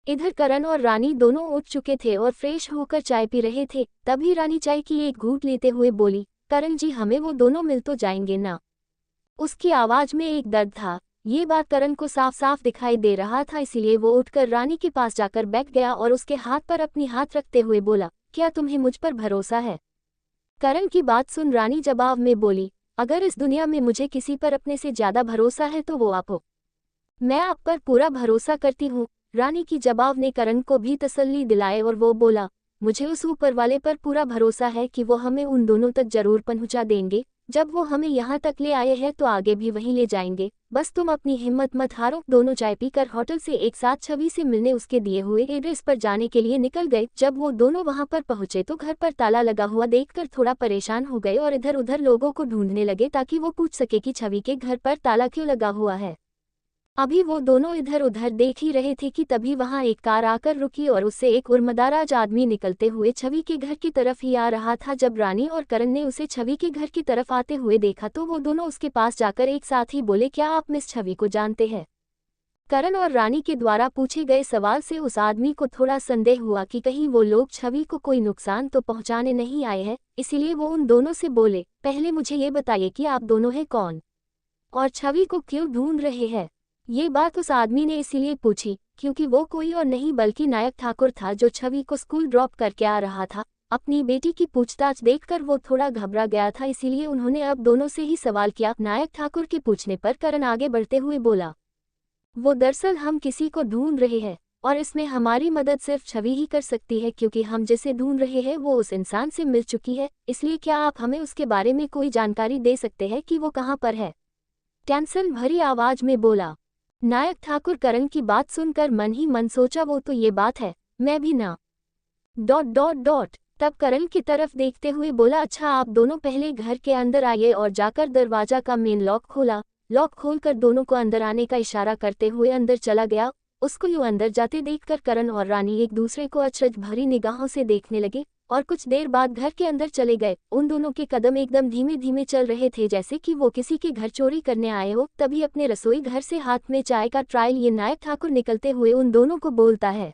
इधर करण और रानी दोनों उठ चुके थे और फ्रेश होकर चाय पी रहे थे। तभी रानी चाय की एक घूंट लेते हुए बोली, करण जी हमें वो दोनों मिल तो जाएंगे ना? उसकी आवाज में एक दर्द था। ये बात करण को साफ साफ दिखाई दे रहा था, इसलिए वो उठकर रानी के पास जाकर बैठ गया और उसके हाथ पर अपनी हाथ रखते हुए बोला, क्या तुम्हें मुझ पर भरोसा है? करण की बात सुन रानी जवाब में बोली, अगर इस दुनिया में मुझे किसी पर अपने से ज्यादा भरोसा है तो वो आप हो। मैं आप पर पूरा भरोसा करती हूँ। रानी की जवाब ने करण को भी तसल्ली दिलाए और वो बोला, मुझे उस ऊपर वाले पर पूरा भरोसा है कि वो हमें उन दोनों तक जरूर पहुंचा देंगे। जब वो हमें यहाँ तक ले आए हैं तो आगे भी वहीं ले जाएंगे। बस तुम अपनी हिम्मत मत हारो। दोनों चाय पीकर होटल से एक साथ छवि से मिलने उसके दिए हुए एड्रेस पर जाने के लिए निकल गए। जब वो दोनों वहां पर पहुंचे तो घर पर ताला लगा हुआ देखकर थोड़ा परेशान हो गए और इधर उधर लोगों को ढूंढने लगे ताकि वो पूछ सके कि छवि के घर पर ताला क्यों लगा हुआ है। अभी वो दोनों इधर उधर देख ही रहे थे कि तभी वहां एक कार आकर रुकी और उससे एक उर्मदाराज आदमी निकलते हुए छवि के घर की तरफ ही आ रहा था। जब रानी और करण ने उसे छवि के घर की तरफ आते हुए देखा तो वो दोनों उसके पास जाकर एक साथ ही बोले, क्या आप मिस छवि को जानते हैं? करण और रानी के द्वारा पूछे गए सवाल से उस आदमी को थोड़ा संदेह हुआ कि कहीं वो लोग छवि को कोई नुकसान तो पहुंचाने नहीं आए हैं, इसीलिए वो उन दोनों से बोले, पहले मुझे ये बताइए कि आप दोनों हैं कौन और छवि को क्यों ढूंढ रहे हैं? ये बात उस आदमी ने इसीलिए पूछी क्योंकि वो कोई और नहीं बल्कि नायक ठाकुर था जो छवि को स्कूल ड्रॉप करके आ रहा था। अपनी बेटी की पूछताछ देखकर वो थोड़ा घबरा गया था, इसीलिए उन्होंने अब दोनों से ही सवाल किया। नायक ठाकुर के पूछने पर करण आगे बढ़ते हुए बोला, वो दरअसल हम किसी को ढूंढ रहे हैं और इसमें हमारी मदद सिर्फ छवि ही कर सकती है क्योंकि हम जिसे ढूंढ रहे हैं वो उस इंसान से मिल चुकी है। इसलिए क्या आप हमें उसके बारे में कोई जानकारी दे सकते हैं कि वो कहाँ पर है? टेंशन भरी आवाज में बोला नायक ठाकुर। करण की बात सुनकर मन ही मन सोचा, वो तो ये बात है, मैं भी ना डॉट। तब करण की तरफ देखते हुए बोला, अच्छा आप दोनों पहले घर के अंदर आइए और जाकर दरवाजा का मेन लॉक खोला। लॉक खोलकर दोनों को अंदर आने का इशारा करते हुए अंदर चला गया। उसको यूं अंदर जाते देखकर करण और रानी एक दूसरे को अचरज भरी निगाहों से देखने लगे और कुछ देर बाद घर के अंदर चले गए। उन दोनों के कदम एकदम धीमे धीमे चल रहे थे जैसे कि वो किसी के घर चोरी करने आए हो। तभी अपने रसोई घर से हाथ में चाय का ट्रायल ये नायक ठाकुर निकलते हुए उन दोनों को बोलता है,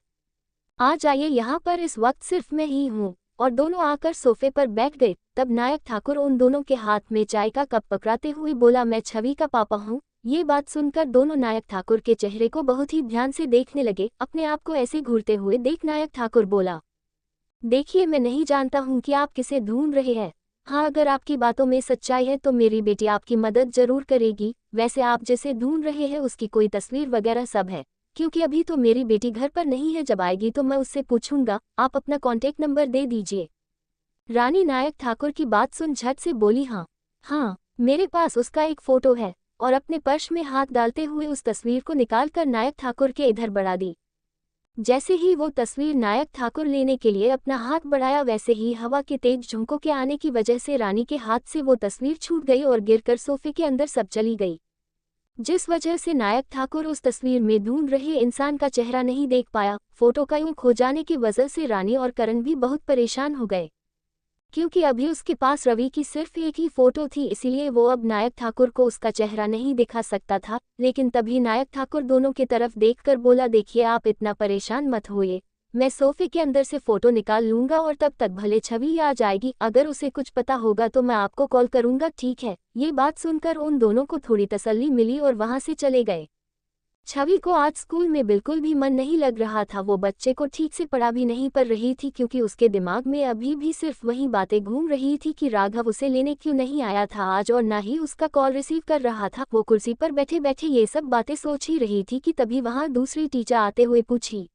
आ जाइए यहाँ पर, इस वक्त सिर्फ मैं ही हूँ। और दोनों आकर सोफे पर बैठ गए। तब नायक ठाकुर उन दोनों के हाथ में चाय का कप पकड़ाते हुए बोला, मैं छवि का पापा हूँ। ये बात सुनकर दोनों नायक ठाकुर के चेहरे को बहुत ही ध्यान से देखने लगे। अपने आप को ऐसे घूरते हुए देख नायक ठाकुर बोला, देखिए मैं नहीं जानता हूँ कि आप किसे ढूंढ रहे हैं। हाँ, अगर आपकी बातों में सच्चाई है तो मेरी बेटी आपकी मदद जरूर करेगी। वैसे आप जिसे ढूंढ रहे हैं उसकी कोई तस्वीर वगैरह सब है? क्योंकि अभी तो मेरी बेटी घर पर नहीं है, जब आएगी तो मैं उससे पूछूंगा। आप अपना कॉन्टेक्ट नंबर दे दीजिए। रानी नायक ठाकुर की बात सुन झट से बोली, हाँ मेरे पास उसका एक फोटो है। और अपने पर्स में हाथ डालते हुए उस तस्वीर को निकालकर नायक ठाकुर के इधर बढ़ा दी। जैसे ही वो तस्वीर नायक ठाकुर लेने के लिए अपना हाथ बढ़ाया वैसे ही हवा के तेज झोंकों के आने की वजह से रानी के हाथ से वो तस्वीर छूट गई और गिरकर सोफे के अंदर सब चली गई, जिस वजह से नायक ठाकुर उस तस्वीर में ढूंढ रहे इंसान का चेहरा नहीं देख पाया। फोटो का यूं खो जाने की वजह से रानी और करण भी बहुत परेशान हो गए क्योंकि अभी उसके पास रवि की सिर्फ एक ही फोटो थी, इसीलिए वो अब नायक ठाकुर को उसका चेहरा नहीं दिखा सकता था। लेकिन तभी नायक ठाकुर दोनों की तरफ देखकर बोला, देखिए आप इतना परेशान मत होइए, मैं सोफे के अंदर से फोटो निकाल लूंगा और तब तक भले छवि आ जाएगी। अगर उसे कुछ पता होगा तो मैं आपको कॉल करूंगा, ठीक है? ये बात सुनकर उन दोनों को थोड़ी तसल्ली मिली और वहां से चले गए। छवि को आज स्कूल में बिल्कुल भी मन नहीं लग रहा था। वो बच्चे को ठीक से पढ़ा भी नहीं पड़ रही थी क्योंकि उसके दिमाग में अभी भी सिर्फ वही बातें घूम रही थी कि राघव उसे लेने क्यों नहीं आया था आज और ना ही उसका कॉल रिसीव कर रहा था। वो कुर्सी पर बैठे बैठे ये सब बातें सोच ही रही थी कि तभी वहां दूसरी टीचर आते हुए पूछी,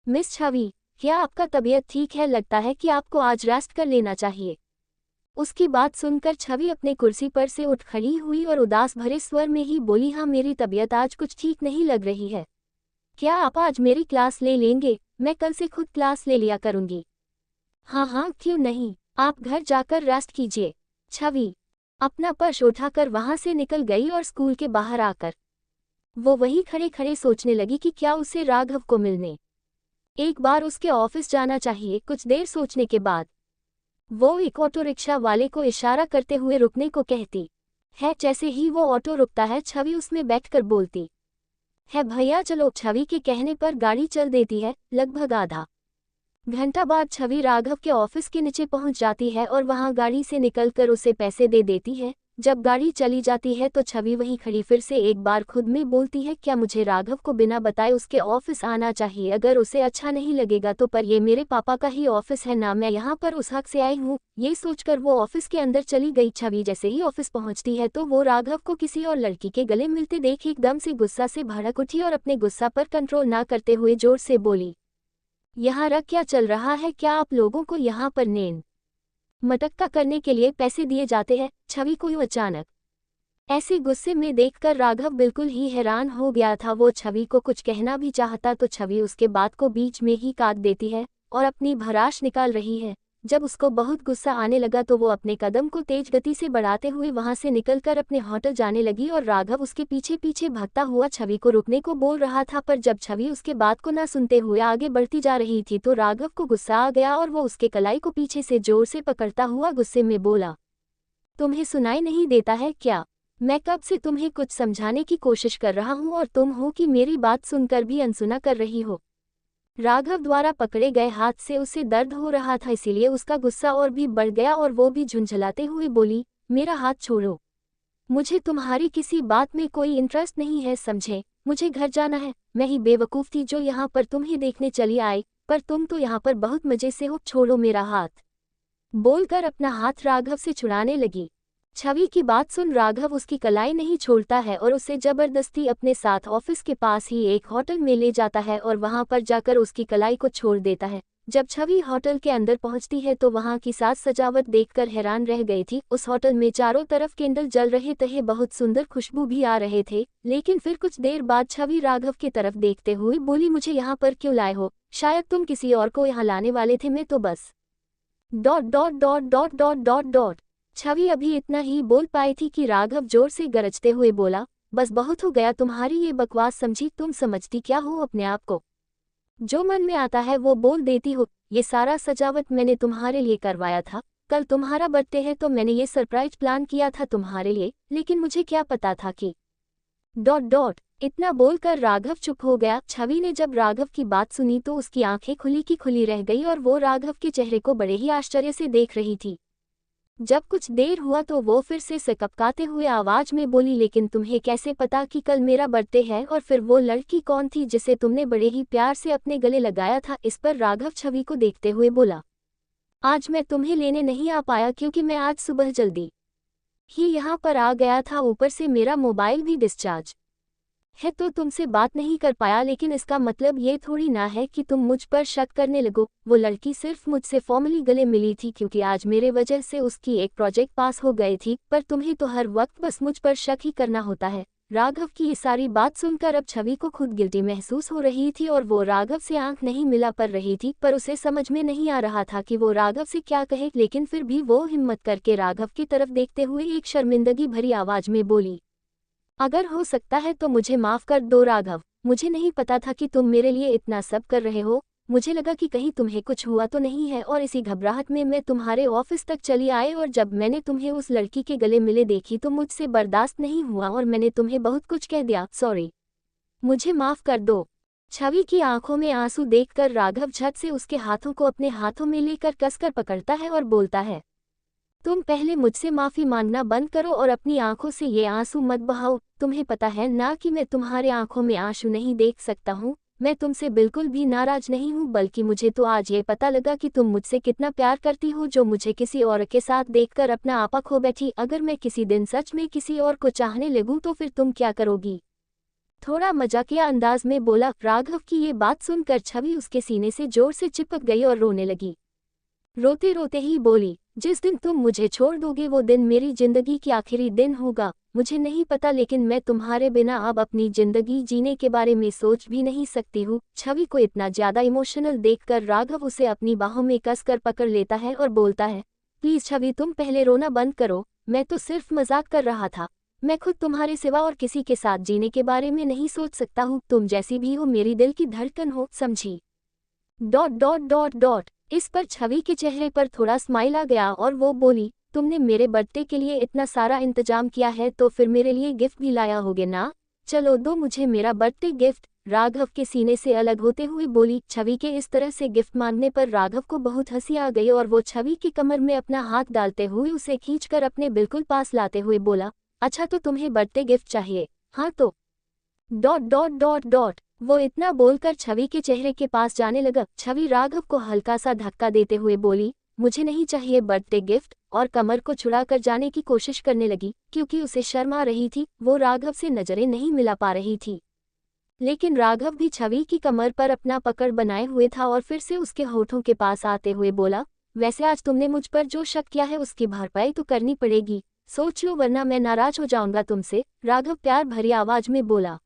मिस छवि, क्या आपका तबीयत ठीक है? लगता है कि आपको आज रेस्ट कर लेना चाहिए। उसकी बात सुनकर छवि अपने कुर्सी पर से उठ खड़ी हुई और उदास भरे स्वर में ही बोली, हाँ मेरी तबीयत आज कुछ ठीक नहीं लग रही है। क्या आप आज मेरी क्लास ले लेंगे? मैं कल से खुद क्लास ले लिया करूंगी। हाँ क्यों नहीं, आप घर जाकर रेस्ट कीजिए। छवि अपना पर्स उठाकर वहां से निकल गई और स्कूल के बाहर आकर वो वहीं खड़े खड़े सोचने लगी कि क्या उसे राघव को मिलने एक बार उसके ऑफिस जाना चाहिए। कुछ देर सोचने के बाद वो एक ऑटो रिक्शा वाले को इशारा करते हुए रुकने को कहती है। जैसे ही वो ऑटो रुकता है छवि उसमें बैठकर बोलती है, भैया चलो। छवि के कहने पर गाड़ी चल देती है। लगभग आधा घंटा बाद छवि राघव के ऑफिस के नीचे पहुंच जाती है और वहां गाड़ी से निकलकर उसे पैसे दे देती है। जब गाड़ी चली जाती है तो छवि वहीं खड़ी फिर से एक बार खुद में बोलती है, क्या मुझे राघव को बिना बताए उसके ऑफिस आना चाहिए? अगर उसे अच्छा नहीं लगेगा तो पर ये मेरे पापा का ही ऑफिस है ना, मैं यहाँ पर उस हक से आई हूँ। ये सोचकर वो ऑफिस के अंदर चली गई। छवि जैसे ही ऑफिस पहुँचती है तो वो राघव को किसी और लड़की के गले मिलते देख एकदम से गुस्सा से भड़क उठी और अपने गुस्सा पर कंट्रोल ना करते हुए जोर से बोली, यहाँ रख क्या चल रहा है? क्या आप लोगों को यहाँ पर नेन मटक्का करने के लिए पैसे दिए जाते हैं? छवि को यूं अचानक ऐसे गुस्से में देखकर राघव बिल्कुल ही हैरान हो गया था। वो छवि को कुछ कहना भी चाहता तो छवि उसके बात को बीच में ही काट देती है और अपनी भड़ास निकाल रही है। जब उसको बहुत गुस्सा आने लगा तो वो अपने कदम को तेज गति से बढ़ाते हुए वहां से निकलकर अपने होटल जाने लगी और राघव उसके पीछे पीछे भागता हुआ छवि को रुकने को बोल रहा था। पर जब छवि उसके बात को न सुनते हुए आगे बढ़ती जा रही थी तो राघव को गुस्सा आ गया और वो उसके कलाई को पीछे से जोर से पकड़ता हुआ गुस्से में बोला, तुम्हें सुनाई नहीं देता है क्या? मैं कब से तुम्हें कुछ समझाने की कोशिश कर रहा हूँ और तुम हो कि मेरी बात सुनकर भी अनसुना कर रही हो। राघव द्वारा पकड़े गए हाथ से उसे दर्द हो रहा था, इसीलिए उसका गुस्सा और भी बढ़ गया और वो भी झुंझलाते हुए बोली, मेरा हाथ छोड़ो, मुझे तुम्हारी किसी बात में कोई इंटरेस्ट नहीं है, समझे? मुझे घर जाना है। मैं ही बेवकूफ़ थी जो यहाँ पर तुम्हें देखने चली आई, पर तुम तो यहाँ पर बहुत मजे से हो, छोड़ो मेरा हाथ, बोलकर अपना हाथ राघव से छुड़ाने लगी। छवि की बात सुन राघव उसकी कलाई नहीं छोड़ता है और उसे जबरदस्ती अपने साथ ऑफिस के पास ही एक होटल में ले जाता है और वहां पर जाकर उसकी कलाई को छोड़ देता है। जब छवि होटल के अंदर पहुंचती है तो वहां की साज सजावट देखकर हैरान रह गई थी। उस होटल में चारों तरफ कैंडल जल रहे थे, बहुत सुंदर खुशबू भी आ रहे थे। लेकिन फिर कुछ देर बाद छवि राघव की तरफ देखते हुए बोली, मुझे यहाँ पर क्यों लाए हो? शायद तुम किसी और को यहाँ लाने वाले थे, मैं तो बस dot dot dot dot dot dot dot. Chhavi अभी इतना ही बोल पाई थी कि राघव जोर से गरजते हुए बोला, बस बहुत हो गया तुम्हारी ये बकवास, समझी? तुम समझती क्या हो अपने आप को? जो मन में आता है वो बोल देती हो। ये सारा सजावट मैंने तुम्हारे लिए करवाया था। कल तुम्हारा बर्थडे है तो मैंने ये सरप्राइज प्लान किया था तुम्हारे लिए, लेकिन मुझे क्या पता था कि डॉट डॉट। इतना बोलकर राघव चुप हो गया। छवि ने जब राघव की बात सुनी तो उसकी आंखें खुली की खुली रह गई और वो राघव के चेहरे को बड़े ही आश्चर्य से देख रही थी। जब कुछ देर हुआ तो वो फिर से सकपकाते हुए आवाज में बोली, लेकिन तुम्हें कैसे पता कि कल मेरा बर्थडे है? और फिर वो लड़की कौन थी जिसे तुमने बड़े ही प्यार से अपने गले लगाया था? इस पर राघव छवि को देखते हुए बोला, आज मैं तुम्हें लेने नहीं आ पाया क्योंकि मैं आज सुबह जल्दी ही यहाँ पर आ गया था, ऊपर से मेरा मोबाइल भी डिस्चार्ज है तो तुमसे बात नहीं कर पाया। लेकिन इसका मतलब ये थोड़ी ना है कि तुम मुझ पर शक करने लगो। वो लड़की सिर्फ मुझसे फॉर्मली गले मिली थी क्योंकि आज मेरे वजह से उसकी एक प्रोजेक्ट पास हो गई थी, पर तुम्हें तो हर वक्त बस मुझ पर शक ही करना होता है। राघव की ये सारी बात सुनकर अब छवि को खुद गिल्टी महसूस हो रही थी और वो राघव से आंख नहीं मिला पर रही थी, पर उसे समझ में नहीं आ रहा था कि वो राघव से क्या कहे। लेकिन फिर भी वो हिम्मत करके राघव की तरफ देखते हुए एक शर्मिंदगी भरी आवाज में बोली, अगर हो सकता है तो मुझे माफ कर दो राघव, मुझे नहीं पता था कि तुम मेरे लिए इतना सब कर रहे हो। मुझे लगा कि कहीं तुम्हें कुछ हुआ तो नहीं है और इसी घबराहट में मैं तुम्हारे ऑफिस तक चली आई और जब मैंने तुम्हें उस लड़की के गले मिले देखी तो मुझसे बर्दाश्त नहीं हुआ और मैंने तुम्हें बहुत कुछ कह दिया, सॉरी, मुझे माफ कर दो। छवि की आंखों में आंसू देखकर राघव झट से उसके हाथों को अपने हाथों में लेकर कसकर पकड़ता है और बोलता है, तुम पहले मुझसे माफी मांगना बंद करो और अपनी आंखों से ये आंसू मत बहाओ। तुम्हें पता है ना कि मैं तुम्हारे आंखों में आंसू नहीं देख सकता हूँ। मैं तुमसे बिल्कुल भी नाराज नहीं हूँ, बल्कि मुझे तो आज ये पता लगा कि तुम मुझसे कितना प्यार करती हो, जो मुझे किसी और के साथ देखकर अपना आपा खो बैठी। अगर मैं किसी दिन सच में किसी और को चाहने लगूँ तो फिर तुम क्या करोगी? थोड़ा मजाकिया अंदाज में बोला। राघव की ये बात सुनकर छवि उसके सीने से जोर से चिपक गई और रोने लगी। रोते रोते ही बोली, जिस दिन तुम मुझे छोड़ दोगे वो दिन मेरी जिंदगी की आखिरी दिन होगा। मुझे नहीं पता, लेकिन मैं तुम्हारे बिना अब अपनी जिंदगी जीने के बारे में सोच भी नहीं सकती हूँ। छवि को इतना ज्यादा इमोशनल देखकर राघव उसे अपनी बाहों में कसकर पकड़ लेता है और बोलता है, प्लीज छवि, तुम पहले रोना बंद करो। मैं तो सिर्फ मजाक कर रहा था। मैं खुद तुम्हारे सिवा और किसी के साथ जीने के बारे में नहीं सोच सकता हूँ। तुम जैसी भी हो मेरी दिल की धड़कन हो, समझी? Dot dot dot dot. इस पर छवि के चेहरे पर थोड़ा स्माइल आ गया और वो बोली, तुमने मेरे बर्थडे के लिए इतना सारा इंतजाम किया है तो फिर मेरे लिए गिफ्ट भी लाया होगे ना? चलो दो मुझे मेरा बर्थडे गिफ्ट। राघव के सीने से अलग होते हुए बोली। छवि के इस तरह से गिफ्ट मांगने पर राघव को बहुत हंसी आ गई और वो छवि की कमर में अपना हाथ डालते हुए उसे खींचकर अपने बिल्कुल पास लाते हुए बोला, अच्छा तो तुम्हें बर्थडे गिफ्ट चाहिए, हाँ तो डॉट डॉट डॉट डॉट। वो इतना बोलकर छवि के चेहरे के पास जाने लगा। छवि राघव को हल्का सा धक्का देते हुए बोली, मुझे नहीं चाहिए बर्थडे गिफ्ट, और कमर को छुड़ाकर जाने की कोशिश करने लगी। क्योंकि उसे शर्म आ रही थी, वो राघव से नजरें नहीं मिला पा रही थी। लेकिन राघव भी छवि की कमर पर अपना पकड़ बनाए हुए था और फिर से उसके होठों के पास आते हुए बोला, वैसे आज तुमने मुझ पर जो शक किया है उसकी भरपाई तो करनी पड़ेगी, सोच लो वरना मैं नाराज हो जाऊंगा तुमसे, राघव प्यार भरी आवाज में बोला।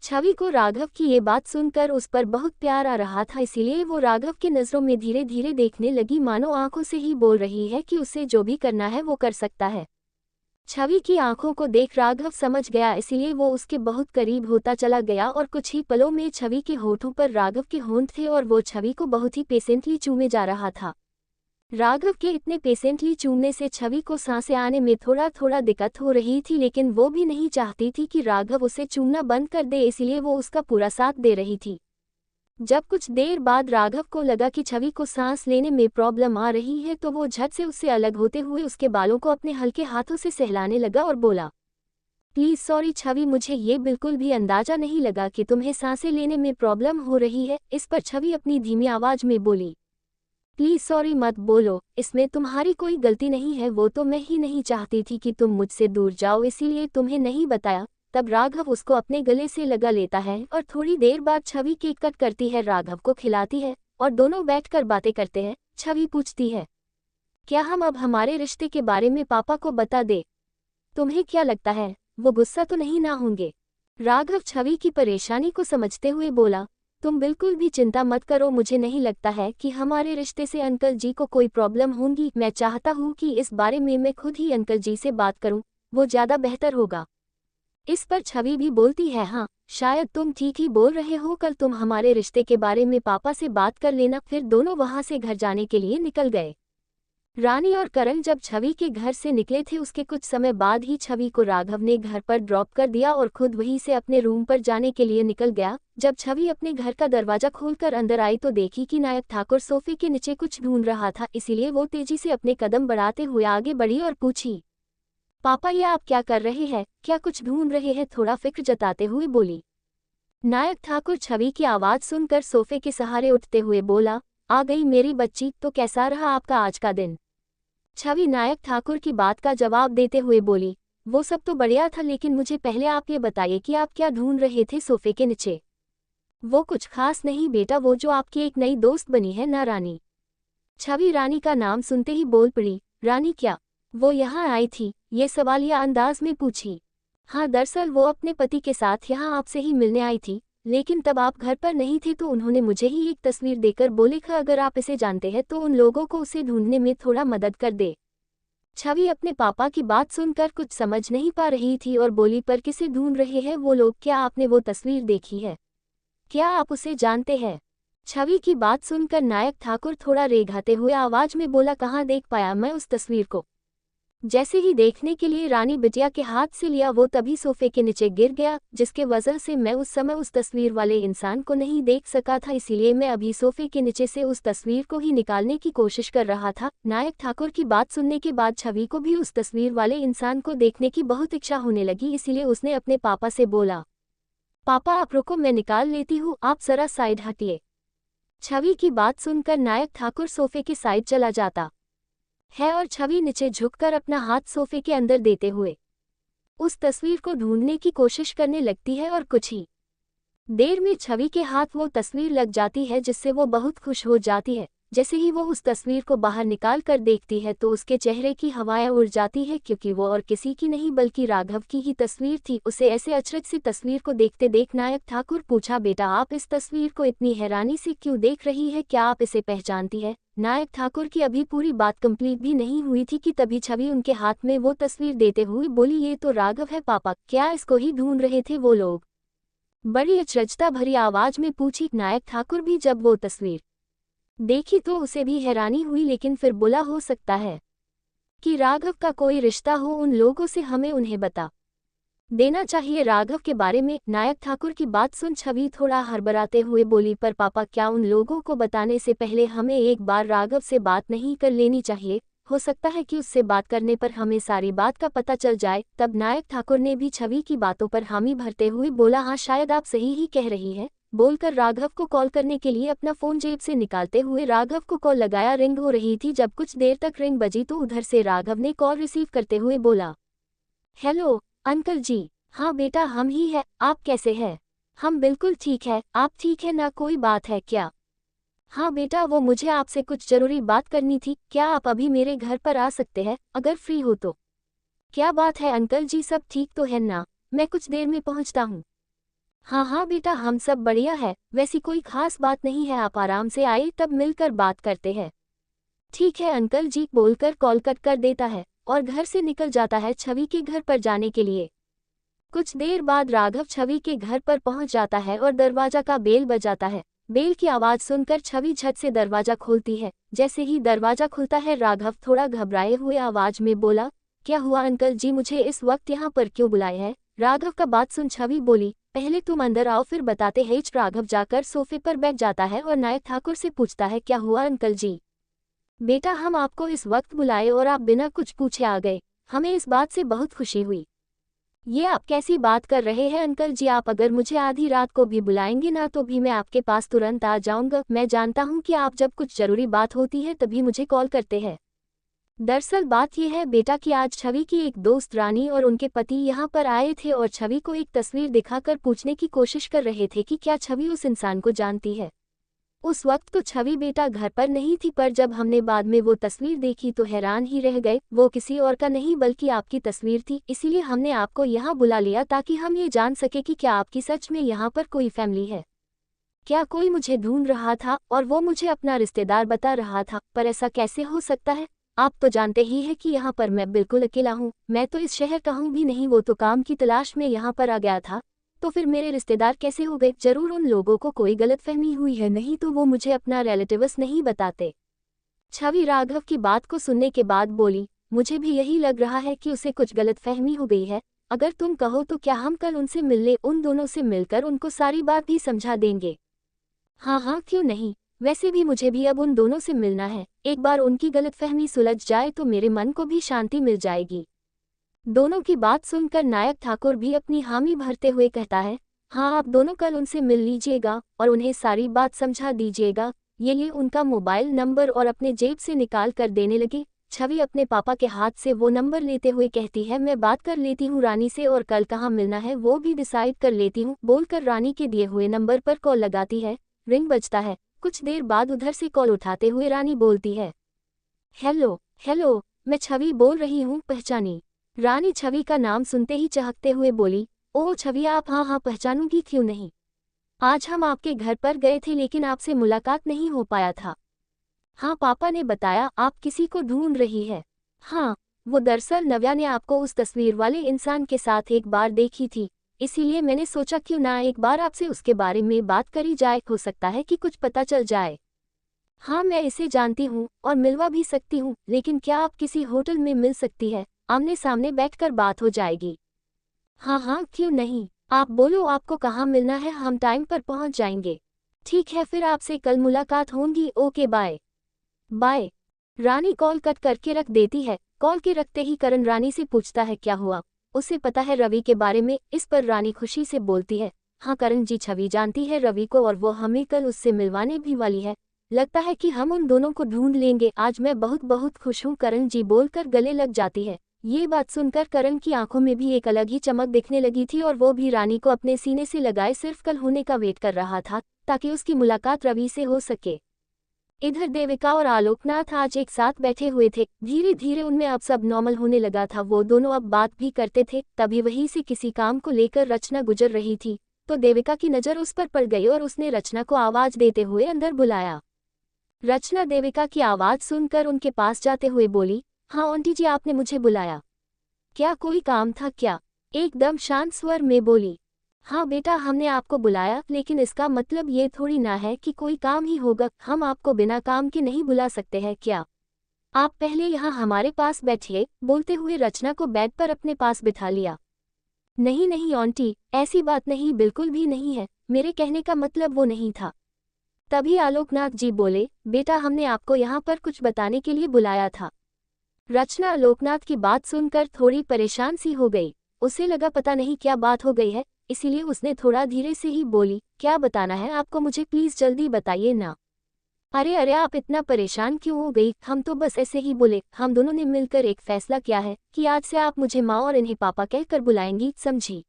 छवि को राघव की ये बात सुनकर उस पर बहुत प्यार आ रहा था, इसीलिए वो राघव की नज़रों में धीरे धीरे देखने लगी, मानो आंखों से ही बोल रही है कि उसे जो भी करना है वो कर सकता है। छवि की आंखों को देख राघव समझ गया, इसीलिए वो उसके बहुत करीब होता चला गया और कुछ ही पलों में छवि के होठों पर राघव के होंठ थे और वो छवि को बहुत ही पेशेंटली चूमे जा रहा था। राघव के इतने पेशेंटली चूमने से छवि को सांसें आने में थोड़ा थोड़ा दिक्कत हो रही थी, लेकिन वो भी नहीं चाहती थी कि राघव उसे चूमना बंद कर दे, इसलिए वो उसका पूरा साथ दे रही थी। जब कुछ देर बाद राघव को लगा कि छवि को सांस लेने में प्रॉब्लम आ रही है तो वो झट से उससे अलग होते हुए उसके बालों को अपने हल्के हाथों से सहलाने लगा और बोला, प्लीज सॉरी छवि, मुझे ये बिल्कुल भी अंदाजा नहीं लगा कि तुम्हें सांसें लेने में प्रॉब्लम हो रही है। इस पर छवि अपनी धीमी आवाज में बोली, प्लीज सॉरी मत बोलो, इसमें तुम्हारी कोई गलती नहीं है, वो तो मैं ही नहीं चाहती थी कि तुम मुझसे दूर जाओ, इसीलिए तुम्हें नहीं बताया। तब राघव उसको अपने गले से लगा लेता है और थोड़ी देर बाद छवि केक कट करती है, राघव को खिलाती है और दोनों बैठकर बातें करते हैं। छवि पूछती है, क्या हम अब हमारे रिश्ते के बारे में पापा को बता दे? तुम्हें क्या लगता है वो गुस्सा तो नहीं ना होंगे? राघव छवि की परेशानी को समझते हुए बोला, तुम बिल्कुल भी चिंता मत करो, मुझे नहीं लगता है कि हमारे रिश्ते से अंकल जी को कोई प्रॉब्लम होगी। मैं चाहता हूँ कि इस बारे में मैं खुद ही अंकल जी से बात करूँ, वो ज़्यादा बेहतर होगा। इस पर छवि भी बोलती है, हाँ शायद तुम ठीक ही बोल रहे हो, कल तुम हमारे रिश्ते के बारे में पापा से बात कर लेना। फिर दोनों वहाँ से घर जाने के लिए निकल गए। रानी और करण जब छवि के घर से निकले थे उसके कुछ समय बाद ही छवि को राघव ने घर पर ड्रॉप कर दिया और खुद वहीं से अपने रूम पर जाने के लिए निकल गया। जब छवि अपने घर का दरवाजा खोलकर अंदर आई तो देखी कि नायक ठाकुर सोफे के नीचे कुछ ढूंढ रहा था, इसीलिए वो तेजी से अपने कदम बढ़ाते हुए आगे बढ़ी और पूछी, पापा ये आप क्या कर रहे हैं, क्या कुछ ढूंढ रहे हैं? थोड़ा फिक्र जताते हुए बोली। नायक ठाकुर छवि की आवाज सुनकर सोफे के सहारे उठते हुए बोला, आ गई मेरी बच्ची, तो कैसा रहा आपका आज का दिन? छवि नायक ठाकुर की बात का जवाब देते हुए बोली, वो सब तो बढ़िया था, लेकिन मुझे पहले आप ये बताइए कि आप क्या ढूंढ रहे थे सोफे के नीचे? वो कुछ खास नहीं बेटा, वो जो आपकी एक नई दोस्त बनी है ना रानी। छवि रानी का नाम सुनते ही बोल पड़ी, रानी क्या वो यहाँ आई थी? ये सवालिया अंदाज में पूछी। हाँ दरअसल वो अपने पति के साथ यहाँ आपसे ही मिलने आई थी, लेकिन तब आप घर पर नहीं थे तो उन्होंने मुझे ही एक तस्वीर देकर बोले कि अगर आप इसे जानते हैं तो उन लोगों को उसे ढूंढने में थोड़ा मदद कर दे। छवि अपने पापा की बात सुनकर कुछ समझ नहीं पा रही थी और बोली, पर किसे ढूंढ रहे हैं वो लोग? क्या आपने वो तस्वीर देखी है? क्या आप उसे जानते हैं? छवि की बात सुनकर नायक ठाकुर थोड़ा रेघाते हुए आवाज में बोला, कहाँ देख पाया मैं उस तस्वीर को? जैसे ही देखने के लिए रानी बिटिया के हाथ से लिया वो तभी सोफे के नीचे गिर गया, जिसके वजह से मैं उस समय उस तस्वीर वाले इंसान को नहीं देख सका था, इसीलिए मैं अभी सोफे के नीचे से उस तस्वीर को ही निकालने की कोशिश कर रहा था। नायक ठाकुर की बात सुनने के बाद छवि को भी उस तस्वीर वाले इंसान को देखने की बहुत इच्छा होने लगी, इसीलिए उसने अपने पापा से बोला, पापा आप रुको मैं निकाल लेती हूँ, आप जरा साइड हटिए। छवि की बात सुनकर नायक ठाकुर सोफे के साइड चला जाता है और छवि नीचे झुककर अपना हाथ सोफे के अंदर देते हुए उस तस्वीर को ढूंढने की कोशिश करने लगती है और कुछ ही देर में छवि के हाथ वो तस्वीर लग जाती है, जिससे वो बहुत खुश हो जाती है। जैसे ही वो उस तस्वीर को बाहर निकाल कर देखती है तो उसके चेहरे की हवाएं उड़ जाती है, क्योंकि वो और किसी की नहीं बल्कि राघव की ही तस्वीर थी। उसे ऐसे अचरज सी तस्वीर को देखते देख नायक ठाकुर पूछा, बेटा आप इस तस्वीर को इतनी हैरानी से क्यों देख रही है, क्या आप इसे पहचानती है? नायक ठाकुर की अभी पूरी बात कंप्लीट भी नहीं हुई थी कि तभी छवि उनके हाथ में वो तस्वीर देते हुए बोली, ये तो राघव है पापा, क्या इसको ही ढूंढ रहे थे वो लोग? बड़ी अचरजता भरी आवाज में पूछी। नायक ठाकुर भी जब वो तस्वीर देखी तो उसे भी हैरानी हुई, लेकिन फिर बोला, हो सकता है कि राघव का कोई रिश्ता हो उन लोगों से, हमें उन्हें बता देना चाहिए राघव के बारे में। नायक ठाकुर की बात सुन छवि थोड़ा हड़बड़ाते हुए बोली, पर पापा क्या उन लोगों को बताने से पहले हमें एक बार राघव से बात नहीं कर लेनी चाहिए? हो सकता है कि उससे बात करने पर हमें सारी बात का पता चल जाए। तब नायक ठाकुर ने भी छवि की बातों पर हामी भरते हुए बोला, हाँ शायद आप सही ही कह रही हैं। बोलकर राघव को कॉल करने के लिए अपना फोन जेब से निकालते हुए राघव को कॉल लगाया। रिंग हो रही थी। जब कुछ देर तक रिंग बजी तो उधर से राघव ने कॉल रिसीव करते हुए बोला, हेलो अंकल जी। हाँ बेटा हम ही है, आप कैसे हैं? हम बिल्कुल ठीक है, आप ठीक है ना? कोई बात है क्या? हाँ बेटा वो मुझे आपसे कुछ जरूरी बात करनी थी। क्या आप अभी मेरे घर पर आ सकते हैं अगर फ्री हो तो? क्या बात है अंकल जी, सब ठीक तो है ना? मैं कुछ देर में पहुंचता हूँ। हाँ हाँ बेटा हम सब बढ़िया है, वैसी कोई खास बात नहीं है, आप आराम से आए तब मिलकर बात करते हैं। ठीक है अंकल जी, बोलकर कॉल कट कर देता है और घर से निकल जाता है छवि के घर पर जाने के लिए। कुछ देर बाद राघव छवि के घर पर पहुंच जाता है और दरवाजा का बेल बजाता है। बेल की आवाज सुनकर छवि झट से दरवाजा खोलती है। जैसे ही दरवाजा खुलता है राघव थोड़ा घबराए हुए आवाज में बोला, क्या हुआ अंकल जी, मुझे इस वक्त यहाँ पर क्यों बुलाए हैं? राघव का बात सुन छवि बोली, पहले तुम अंदर आओ फिर बताते हैं। राघव जाकर सोफे पर बैठ जाता है और नायक ठाकुर से पूछता है, क्या हुआ अंकल जी? बेटा हम आपको इस वक्त बुलाए और आप बिना कुछ पूछे आ गए, हमें इस बात से बहुत खुशी हुई। ये आप कैसी बात कर रहे हैं अंकल जी, आप अगर मुझे आधी रात को भी बुलाएंगे ना तो भी मैं आपके पास तुरंत आ जाऊंगा। मैं जानता हूँ कि आप जब कुछ जरूरी बात होती है तभी मुझे कॉल करते हैं। दरअसल बात यह है बेटा कि आज छवि की एक दोस्त रानी और उनके पति यहाँ पर आए थे और छवि को एक तस्वीर दिखाकर पूछने की कोशिश कर रहे थे कि क्या छवि उस इंसान को जानती है। उस वक्त तो छवि बेटा घर पर नहीं थी, पर जब हमने बाद में वो तस्वीर देखी तो हैरान ही रह गए। वो किसी और का नहीं बल्कि आपकी तस्वीर थी, इसीलिए हमने आपको यहाँ बुला लिया ताकि हम ये जान सके कि क्या आपकी सच में यहाँ पर कोई फैमिली है। क्या कोई मुझे ढूंढ रहा था और वो मुझे अपना रिश्तेदार बता रहा था, पर ऐसा कैसे हो सकता है? आप तो जानते ही हैं कि यहाँ पर मैं बिल्कुल अकेला हूँ, मैं तो इस शहर का हूँ भी नहीं, वो तो काम की तलाश में यहाँ पर आ गया था। तो फिर मेरे रिश्तेदार कैसे हो गए? जरूर उन लोगों को कोई गलतफहमी हुई है, नहीं तो वो मुझे अपना रिलेटिव्स नहीं बताते। छवि राघव की बात को सुनने के बाद बोली, मुझे भी यही लग रहा है कि उसे कुछ गलतफहमी हो गई है। अगर तुम कहो तो क्या हम कल उनसे मिलने, उन दोनों से मिलकर उनको सारी बात भी समझा देंगे? हाँ हाँ क्यों नहीं, वैसे भी मुझे भी अब उन दोनों से मिलना है। एक बार उनकी गलतफहमी सुलझ जाए तो मेरे मन को भी शांति मिल जाएगी। दोनों की बात सुनकर नायक ठाकुर भी अपनी हामी भरते हुए कहता है, हाँ आप दोनों कल उनसे मिल लीजिएगा और उन्हें सारी बात समझा दीजिएगा। ये उनका मोबाइल नंबर और अपने जेब से निकाल कर देने लगी। छवि अपने पापा के हाथ से वो नंबर लेते हुए कहती है, मैं बात कर लेती हूँ रानी से और कल कहाँ मिलना है वो भी डिसाइड कर लेती हूँ। बोलकर रानी के दिए हुए नंबर पर कॉल लगाती है। रिंग बजता है। कुछ देर बाद उधर से कॉल उठाते हुए रानी बोलती है, हेलो हेलो, मैं छवि बोल रही हूँ, पहचानी? रानी छवि का नाम सुनते ही चहकते हुए बोली, ओह छवि आप, हाँ हाँ पहचानूंगी क्यों नहीं। आज हम आपके घर पर गए थे लेकिन आपसे मुलाकात नहीं हो पाया था। हाँ पापा ने बताया आप किसी को ढूंढ रही है। हाँ, वो दरअसल नव्या ने आपको उस तस्वीर वाले इंसान के साथ एक बार देखी थी, इसीलिए मैंने सोचा क्यों ना एक बार आपसे उसके बारे में बात करी जाए, हो सकता है कि कुछ पता चल जाए। हाँ मैं इसे जानती हूँ और मिलवा भी सकती हूँ, लेकिन क्या आप किसी होटल में मिल सकती है? आमने सामने बैठकर बात हो जाएगी। हाँ हाँ क्यों नहीं, आप बोलो आपको कहाँ मिलना है, हम टाइम पर पहुँच जाएंगे। ठीक है फिर आपसे कल मुलाकात होगी, ओके बाय। बाय। रानी कॉल कट करके रख देती है। कॉल के रखते ही करण रानी से पूछता है, क्या हुआ? उसे पता है रवि के बारे में? इस पर रानी खुशी से बोलती है, हाँ करण जी, छवि जानती है रवि को और वो हमें कल उससे मिलवाने भी वाली है। लगता है कि हम उन दोनों को ढूंढ लेंगे, आज मैं बहुत बहुत खुश हूँ करण जी, बोलकर गले लग जाती है। ये बात सुनकर करण की आंखों में भी एक अलग ही चमक दिखने लगी थी और वो भी रानी को अपने सीने से लगाए सिर्फ कल होने का वेट कर रहा था ताकि उसकी मुलाकात रवि से हो सके। इधर देविका और आलोकनाथ आज एक साथ बैठे हुए थे। धीरे धीरे उनमें अब सब नॉर्मल होने लगा था, वो दोनों अब बात भी करते थे। तभी वहीं से किसी काम को लेकर रचना गुजर रही थी तो देविका की नज़र उस पर पड़ गई और उसने रचना को आवाज देते हुए अंदर बुलाया। रचना देविका की आवाज सुनकर उनके पास जाते हुए बोली, हाँ आंटी जी आपने मुझे बुलाया, क्या कोई काम था क्या? एकदम शांत स्वर में बोली, हाँ बेटा हमने आपको बुलाया, लेकिन इसका मतलब ये थोड़ी ना है कि कोई काम ही होगा, हम आपको बिना काम के नहीं बुला सकते हैं क्या? आप पहले यहाँ हमारे पास बैठिए। बोलते हुए रचना को बेड पर अपने पास बिठा लिया। नहीं नहीं आंटी, ऐसी बात नहीं, बिल्कुल भी नहीं है, मेरे कहने का मतलब वो नहीं था। तभी आलोकनाथ जी बोले, बेटा हमने आपको यहाँ पर कुछ बताने के लिए बुलाया था। रचना आलोकनाथ की बात सुनकर थोड़ी परेशान सी हो गई। उसे लगा पता नहीं क्या बात हो गई है, इसीलिए उसने थोड़ा धीरे से ही बोली, क्या बताना है आपको, मुझे प्लीज जल्दी बताइए ना। अरे अरे आप इतना परेशान क्यों हो गई, हम तो बस ऐसे ही बोले, हम दोनों ने मिलकर एक फैसला किया है कि आज से आप मुझे माँ और इन्हें पापा कहकर बुलाएंगी, समझी।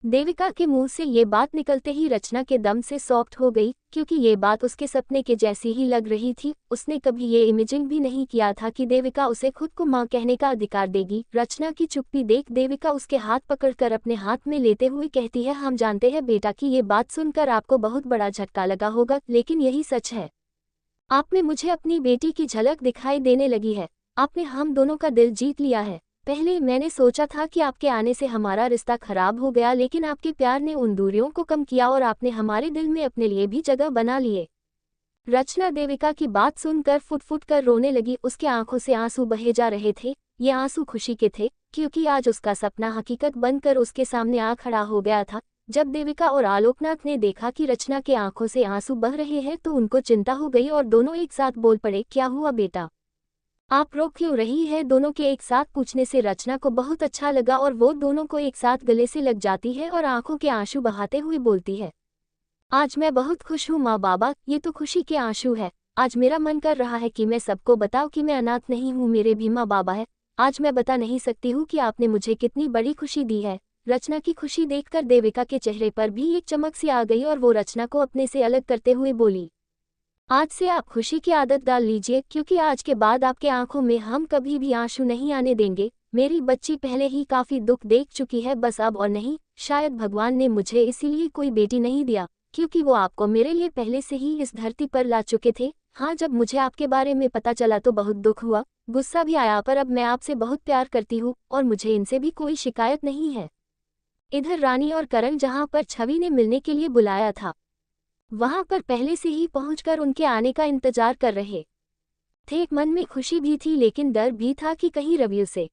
देविका के मुंह से ये बात निकलते ही रचना के दम से सॉफ्ट हो गई, क्योंकि ये बात उसके सपने के जैसी ही लग रही थी। उसने कभी ये इमेजिन भी नहीं किया था कि देविका उसे खुद को माँ कहने का अधिकार देगी। रचना की चुप्पी देख देविका उसके हाथ पकड़कर अपने हाथ में लेते हुए कहती है, हम जानते हैं बेटा कि ये बात सुनकर आपको बहुत बड़ा झटका लगा होगा, लेकिन यही सच है। आप में मुझे अपनी बेटी की झलक दिखाई देने लगी है। आपने हम दोनों का दिल जीत लिया है। पहले मैंने सोचा था कि आपके आने से हमारा रिश्ता खराब हो गया, लेकिन आपके प्यार ने उन दूरियों को कम किया और आपने हमारे दिल में अपने लिए भी जगह बना लिए। रचना देविका की बात सुनकर फुट फुट कर रोने लगी। उसके आंखों से आंसू बहे जा रहे थे। ये आंसू खुशी के थे, क्योंकि आज उसका सपना हकीकत बनकर उसके सामने आ खड़ा हो गया था। जब देविका और आलोकनाथ ने देखा कि रचना के आंखों से आंसू बह रहे हैं तो उनको चिंता हो गई और दोनों एक साथ बोल पड़े, क्या हुआ बेटा, आप रो क्यों रही है। दोनों के एक साथ पूछने से रचना को बहुत अच्छा लगा और वो दोनों को एक साथ गले से लग जाती है और आंखों के आंसू बहाते हुए बोलती है, आज मैं बहुत खुश हूँ माँ बाबा, ये तो खुशी के आंसू है। आज मेरा मन कर रहा है कि मैं सबको बताऊँ कि मैं अनाथ नहीं हूँ, मेरे भी माँ बाबा है। आज मैं बता नहीं सकती हूँ कि आपने मुझे कितनी बड़ी खुशी दी है। रचना की खुशी देखकर देविका के चेहरे पर भी एक चमक सी आ गई और वो रचना को अपने से अलग करते हुए बोली, आज से आप खुशी की आदत डाल लीजिए, क्योंकि आज के बाद आपके आंखों में हम कभी भी आंसू नहीं आने देंगे। मेरी बच्ची पहले ही काफी दुख देख चुकी है, बस अब और नहीं। शायद भगवान ने मुझे इसीलिए कोई बेटी नहीं दिया, क्योंकि वो आपको मेरे लिए पहले से ही इस धरती पर ला चुके थे। हाँ, जब मुझे आपके बारे में पता चला तो बहुत दुख हुआ, गुस्सा भी आया, पर अब मैं आपसे बहुत प्यार करती हूँ और मुझे इनसे भी कोई शिकायत नहीं है। इधर रानी और करण जहाँ पर छवि ने मिलने के लिए बुलाया था, वहां पर पहले से ही पहुंचकर उनके आने का इंतजार कर रहे थे। मन में खुशी भी थी, लेकिन डर भी था कि कहीं रवि उसे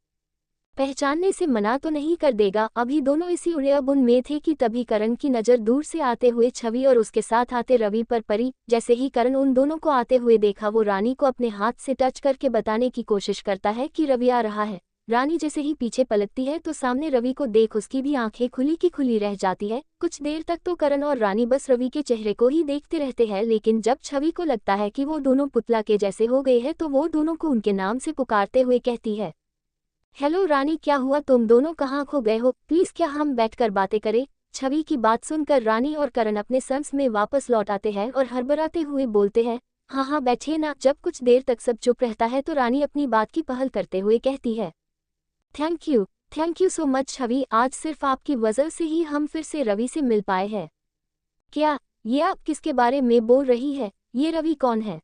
पहचानने से मना तो नहीं कर देगा। अभी दोनों इसी उड़े-बुन में थे कि तभी करण की नज़र दूर से आते हुए छवि और उसके साथ आते रवि पर पड़ी। जैसे ही करण उन दोनों को आते हुए देखा, वो रानी को अपने हाथ से टच करके बताने की कोशिश करता है कि रवि आ रहा है। रानी जैसे ही पीछे पलटती है तो सामने रवि को देख उसकी भी आंखें खुली की खुली रह जाती है। कुछ देर तक तो करण और रानी बस रवि के चेहरे को ही देखते रहते हैं, लेकिन जब छवि को लगता है कि वो दोनों पुतला के जैसे हो गए हैं तो वो दोनों को उनके नाम से पुकारते हुए कहती है, हेलो रानी, क्या हुआ, तुम दोनों कहाँ खो गए हो, प्लीज क्या हम बैठकर बातें करें। छवि की बात सुनकर रानी और करण अपने संस में वापस लौट आते हैं और हड़बड़ाते हुए बोलते हैं, हाँ हाँ बैठिए ना। जब कुछ देर तक सब चुप रहता है तो रानी अपनी बात की पहल करते हुए कहती है, थैंक यू सो मच छवि, आज सिर्फ आपकी वजह से ही हम फिर से रवि से मिल पाए हैं। क्या ये आप किसके बारे में बोल रही है, ये रवि कौन है,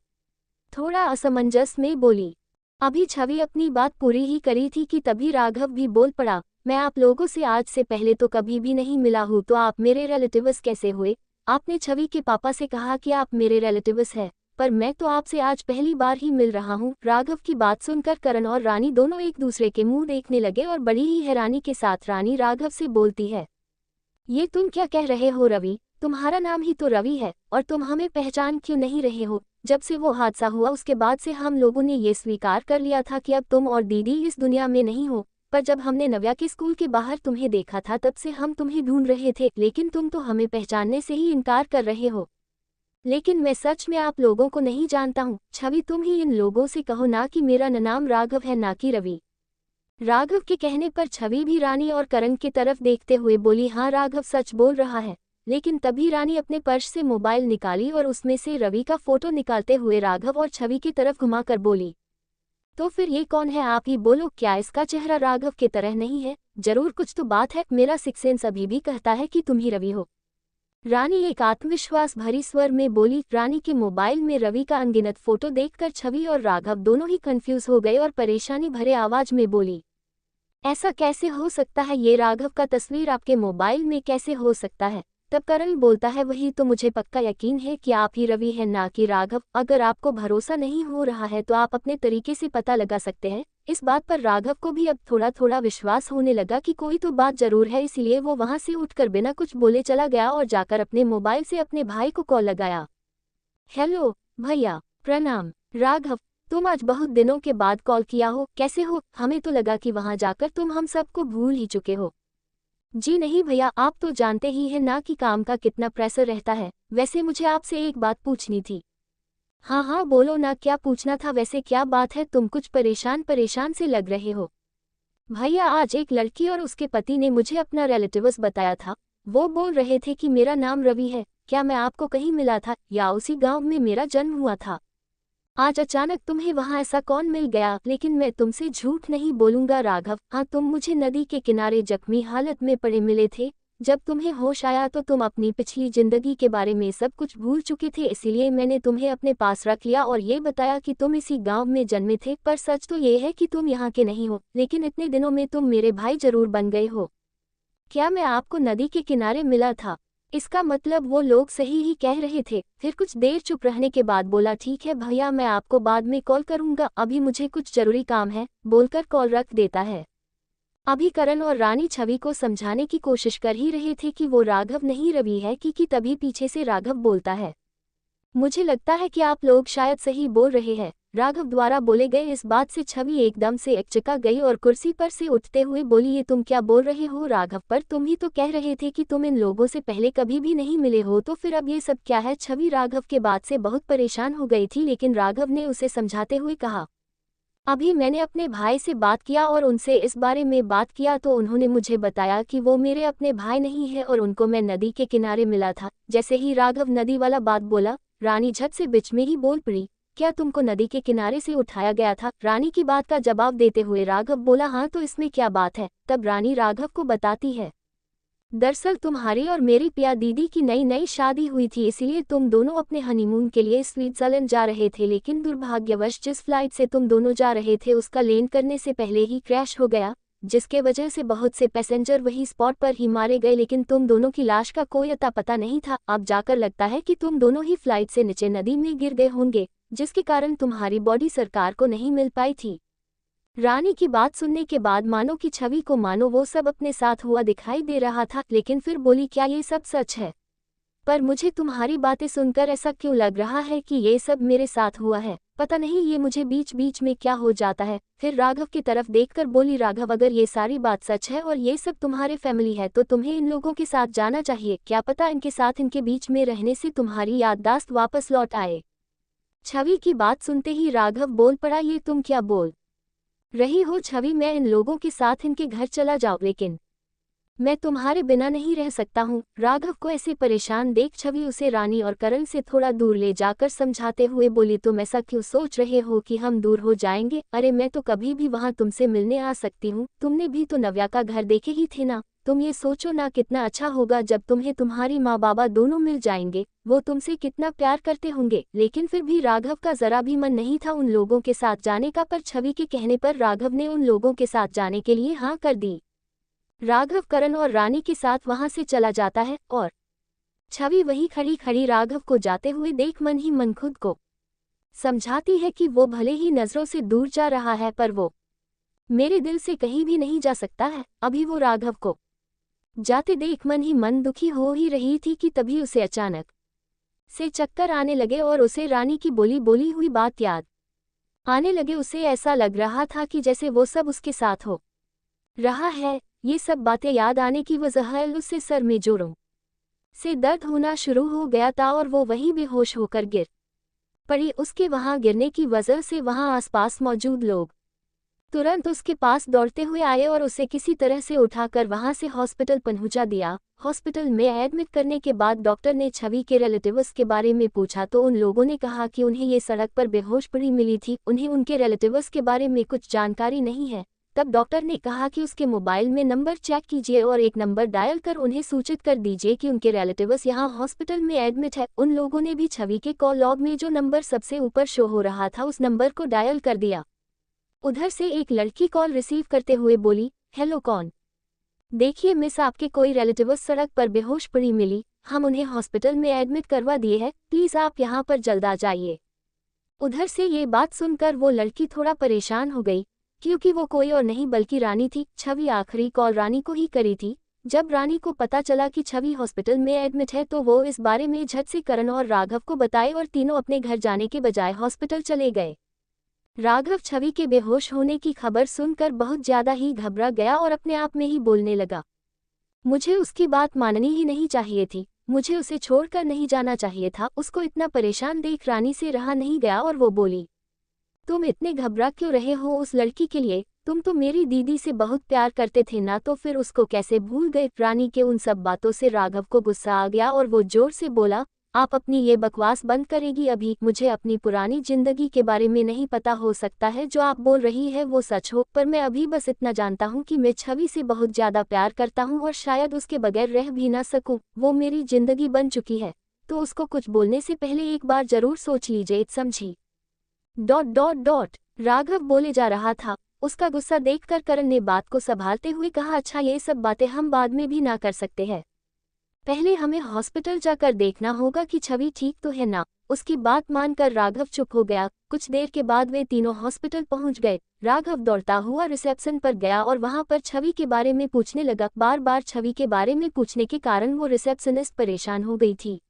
थोड़ा असमंजस में बोली। अभी छवि अपनी बात पूरी ही करी थी कि तभी राघव भी बोल पड़ा, मैं आप लोगों से आज से पहले तो कभी भी नहीं मिला हूँ, तो आप मेरे रिलेटिव्स कैसे हुए। आपने छवि के पापा से कहा कि आप मेरे रिलेटिव्स हैं, पर मैं तो आपसे आज पहली बार ही मिल रहा हूँ। राघव की बात सुनकर करण और रानी दोनों एक दूसरे के मुंह देखने लगे और बड़ी ही हैरानी के साथ रानी राघव से बोलती है, ये तुम क्या कह रहे हो रवि, तुम्हारा नाम ही तो रवि है और तुम हमें पहचान क्यों नहीं रहे हो। जब से वो हादसा हुआ उसके बाद से हम लोगों ने ये स्वीकार कर लिया था कि अब तुम और दीदी इस दुनिया में नहीं हो, पर जब हमने नव्या के स्कूल के बाहर तुम्हें देखा था तब से हम तुम्हें ढूंढ रहे थे, लेकिन तुम तो हमें पहचानने से ही इनकार कर रहे हो। लेकिन मैं सच में आप लोगों को नहीं जानता हूँ। छवि, तुम ही इन लोगों से कहो ना कि मेरा नाम राघव है, ना कि रवि। राघव के कहने पर छवि भी रानी और करण की तरफ देखते हुए बोली, हाँ राघव सच बोल रहा है। लेकिन तभी रानी अपने पर्स से मोबाइल निकाली और उसमें से रवि का फोटो निकालते हुए राघव और छवि की तरफ घुमाकर बोली, तो फिर ये कौन है, आप ही बोलो, क्या इसका चेहरा राघव की तरह नहीं है। जरूर कुछ तो बात है, मेरा सिक्स सेंस अभी भी कहता है कि तुम ही रवि हो। रानी एक आत्मविश्वास भरी स्वर में बोली। रानी के मोबाइल में रवि का अनगिनत फोटो देखकर छवि और राघव दोनों ही कंफ्यूज हो गए और परेशानी भरे आवाज में बोली, ऐसा कैसे हो सकता है, ये राघव का तस्वीर आपके मोबाइल में कैसे हो सकता है। तब करण बोलता है, वही तो, मुझे पक्का यकीन है कि आप ही रवि हैं, ना कि राघव। अगर आपको भरोसा नहीं हो रहा है तो आप अपने तरीके से पता लगा सकते हैं। इस बात पर राघव को भी अब थोड़ा थोड़ा विश्वास होने लगा कि कोई तो बात जरूर है, इसलिए वो वहां से उठकर बिना कुछ बोले चला गया और जाकर अपने मोबाइल से अपने भाई को कॉल लगाया। हेलो भैया, प्रणाम। राघव, तुम आज बहुत दिनों के बाद कॉल किया हो, कैसे हो? हमें तो लगा कि वहां जाकर तुम हम सबको भूल ही चुके हो। जी नहीं भैया, आप तो जानते ही हैं ना कि काम का कितना प्रेशर रहता है। वैसे मुझे आपसे एक बात पूछनी थी। हाँ हाँ बोलो ना, क्या पूछना था? वैसे क्या बात है, तुम कुछ परेशान परेशान से लग रहे हो। भैया, आज एक लड़की और उसके पति ने मुझे अपना रिलेटिव्स बताया था। वो बोल रहे थे कि मेरा नाम रवि है। क्या मैं आपको कहीं मिला था या उसी गांव में मेरा जन्म हुआ था? आज अचानक तुम्हें वहां ऐसा कौन मिल गया? लेकिन मैं तुमसे झूठ नहीं बोलूंगा राघव, हाँ तुम मुझे नदी के किनारे जख्मी हालत में पड़े मिले थे। जब तुम्हें होश आया तो तुम अपनी पिछली जिंदगी के बारे में सब कुछ भूल चुके थे, इसलिए मैंने तुम्हें अपने पास रख लिया और ये बताया कि तुम इसी गांव में जन्मे थे। पर सच तो ये है कि तुम यहाँ के नहीं हो, लेकिन इतने दिनों में तुम मेरे भाई जरूर बन गए हो। क्या मैं आपको नदी के किनारे मिला था? इसका मतलब वो लोग सही ही कह रहे थे। फिर कुछ देर चुप रहने के बाद बोला, ठीक है भैया, मैं आपको बाद में कॉल करूंगा, अभी मुझे कुछ जरूरी काम है, बोलकर कॉल रख देता है। अभी करण और रानी छवि को समझाने की कोशिश कर ही रहे थे कि वो राघव नहीं रवि है कि तभी पीछे से राघव बोलता है, मुझे लगता है कि आप लोग शायद सही बोल रहे हैं। राघव द्वारा बोले गए इस बात से छवि एकदम से एकचका गई और कुर्सी पर से उठते हुए बोली, ये तुम क्या बोल रहे हो राघव? पर तुम ही तो कह रहे थे कि तुम इन लोगों से पहले कभी भी नहीं मिले हो, तो फिर अब ये सब क्या है? छवि राघव के बात से बहुत परेशान हो गई थी, लेकिन राघव ने उसे समझाते हुए कहा, अभी मैंने अपने भाई से बात किया और उनसे इस बारे में बात किया तो उन्होंने मुझे बताया कि वो मेरे अपने भाई नहीं है और उनको मैं नदी के किनारे मिला था। जैसे ही राघव नदी वाला बात बोला, रानी झट से बीच में ही बोल पड़ी, क्या तुमको नदी के किनारे से उठाया गया था? रानी की बात का जवाब देते हुए राघव बोला, हाँ तो इसमें क्या बात है? तब रानी राघव को बताती है, दरअसल तुम्हारी और मेरी पिया दीदी की नई नई शादी हुई थी, इसलिए तुम दोनों अपने हनीमून के लिए स्विट्जरलैंड जा रहे थे, लेकिन दुर्भाग्यवश जिस फ्लाइट से तुम दोनों जा रहे थे उसका लैंड करने से पहले ही क्रैश हो गया, जिसके वजह से बहुत से पैसेंजर वही स्पॉट पर ही मारे गए, लेकिन तुम दोनों की लाश का कोई अता पता नहीं था। अब जाकर लगता है कि तुम दोनों ही फ्लाइट से नीचे नदी में गिर गए होंगे, जिसके कारण तुम्हारी बॉडी सरकार को नहीं मिल पाई थी। रानी की बात सुनने के बाद मानो कि छवि को मानो वो सब अपने साथ हुआ दिखाई दे रहा था, लेकिन फिर बोली, क्या ये सब सच है? पर मुझे तुम्हारी बातें सुनकर ऐसा क्यों लग रहा है कि ये सब मेरे साथ हुआ है? पता नहीं ये मुझे बीच बीच में क्या हो जाता है। फिर राघव की तरफ देखकर बोली, राघव अगर ये सारी बात सच है और ये सब तुम्हारे फैमिली है तो तुम्हें इन लोगों के साथ जाना चाहिए, क्या पता इनके साथ इनके बीच में रहने से तुम्हारी याददाश्त वापस लौट आए। छवि की बात सुनते ही राघव बोल पड़ा, ये तुम क्या बोल रही हो छवि? मैं इन लोगों के साथ इनके घर चला जाऊं, लेकिन मैं तुम्हारे बिना नहीं रह सकता हूँ। राघव को ऐसे परेशान देख छवि उसे रानी और करण से थोड़ा दूर ले जाकर समझाते हुए बोली, तुम ऐसा क्यों सोच रहे हो कि हम दूर हो जाएंगे? अरे मैं तो कभी भी वहाँ तुमसे मिलने आ सकती हूँ, तुमने भी तो नव्या का घर देखे ही थे ना। तुम ये सोचो ना कितना अच्छा होगा जब तुम्हें तुम्हारी माँ बाबा दोनों मिल जाएंगे, वो तुमसे कितना प्यार करते होंगे। लेकिन फिर भी राघव का जरा भी मन नहीं था उन लोगों के साथ जाने का, पर छवि के कहने पर राघव ने उन लोगों के साथ जाने के लिए हाँ कर दी। राघव करण और रानी के साथ वहां से चला जाता है और छवि वही खड़ी खड़ी राघव को जाते हुए देख मन ही मन खुद को समझाती है कि वो भले ही नजरों से दूर जा रहा है पर वो मेरे दिल से कहीं भी नहीं जा सकता है। अभी वो राघव को जाते देख मन ही मन दुखी हो ही रही थी कि तभी उसे अचानक से चक्कर आने लगे और उसे रानी की बोली बोली हुई बात याद आने लगे। उसे ऐसा लग रहा था कि जैसे वो सब उसके साथ हो रहा है। ये सब बातें याद आने की वजह उससे सर में जोरों से दर्द होना शुरू हो गया था और वो वहीं बेहोश होकर गिर पड़ी। उसके वहां गिरने की वजह से वहां आसपास मौजूद लोग तुरंत उसके पास दौड़ते हुए आए और उसे किसी तरह से उठाकर वहां से हॉस्पिटल पहुंचा दिया। हॉस्पिटल में एडमिट करने के बाद डॉक्टर ने छवि के रिलेटिव्स के बारे में पूछा तो उन लोगों ने कहा कि उन्हें ये सड़क पर बेहोश पड़ी मिली थी, उन्हें उनके रिलेटिव्स के बारे में कुछ जानकारी नहीं है। तब डॉक्टर ने कहा कि उसके मोबाइल में नंबर चेक कीजिए और एक नंबर डायल कर उन्हें सूचित कर दीजिए कि उनके रिलेटिव्स यहाँ हॉस्पिटल में एडमिट है। उन लोगों ने भी छवि के कॉल लॉग में जो नंबर सबसे ऊपर शो हो रहा था उस नंबर को डायल कर दिया। उधर से एक लड़की कॉल रिसीव करते हुए बोली, हेलो कौन? देखिए मिस, आपके कोई रिलेटिव्स सड़क पर बेहोश पड़ी मिली, हम उन्हें हॉस्पिटल में एडमिट करवा दिए हैं, प्लीज आप यहाँ पर जल्द आ जाइए। उधर से ये बात सुनकर वो लड़की थोड़ा परेशान हो गई। क्योंकि वो कोई और नहीं बल्कि रानी थी। छवि आखिरी कॉल रानी को ही करी थी। जब रानी को पता चला कि छवि हॉस्पिटल में एडमिट है तो वो इस बारे में झट से करण और राघव को बताए और तीनों अपने घर जाने के बजाय हॉस्पिटल चले गए। राघव छवि के बेहोश होने की खबर सुनकर बहुत ज्यादा ही घबरा गया और अपने आप में ही बोलने लगा, मुझे उसकी बात माननी ही नहीं चाहिए थी, मुझे उसे छोड़कर नहीं जाना चाहिए था। उसको इतना परेशान देख रानी से रहा नहीं गया और वो बोली, तुम इतने घबरा क्यों रहे हो उस लड़की के लिए? तुम तो मेरी दीदी से बहुत प्यार करते थे ना, तो फिर उसको कैसे भूल गए? रानी के उन सब बातों से राघव को गुस्सा आ गया और वो जोर से बोला, आप अपनी ये बकवास बंद करेगी अभी? मुझे अपनी पुरानी जिंदगी के बारे में नहीं पता, हो सकता है जो आप बोल रही है वो सच हो, पर मैं अभी बस इतना जानता हूँ कि मैं छवि से बहुत ज्यादा प्यार करता हूँ और शायद उसके बगैर रह भी ना सकूँ। वो मेरी जिंदगी बन चुकी है, तो उसको कुछ बोलने से पहले एक बार जरूर सोच लीजिए, समझी? ... राघव बोले जा रहा था। उसका गुस्सा देखकर करण ने बात को संभालते हुए कहा, अच्छा ये सब बातें हम बाद में भी ना कर सकते हैं, पहले हमें हॉस्पिटल जाकर देखना होगा कि छवि ठीक तो है ना। उसकी बात मानकर राघव चुप हो गया। कुछ देर के बाद वे तीनों हॉस्पिटल पहुंच गए। राघव दौड़ता हुआ रिसेप्शन पर गया और वहां पर छवि के बारे में पूछने लगा। बार बार छवि के बारे में पूछने के कारण वो रिसेप्शनिस्ट परेशान हो गई थी,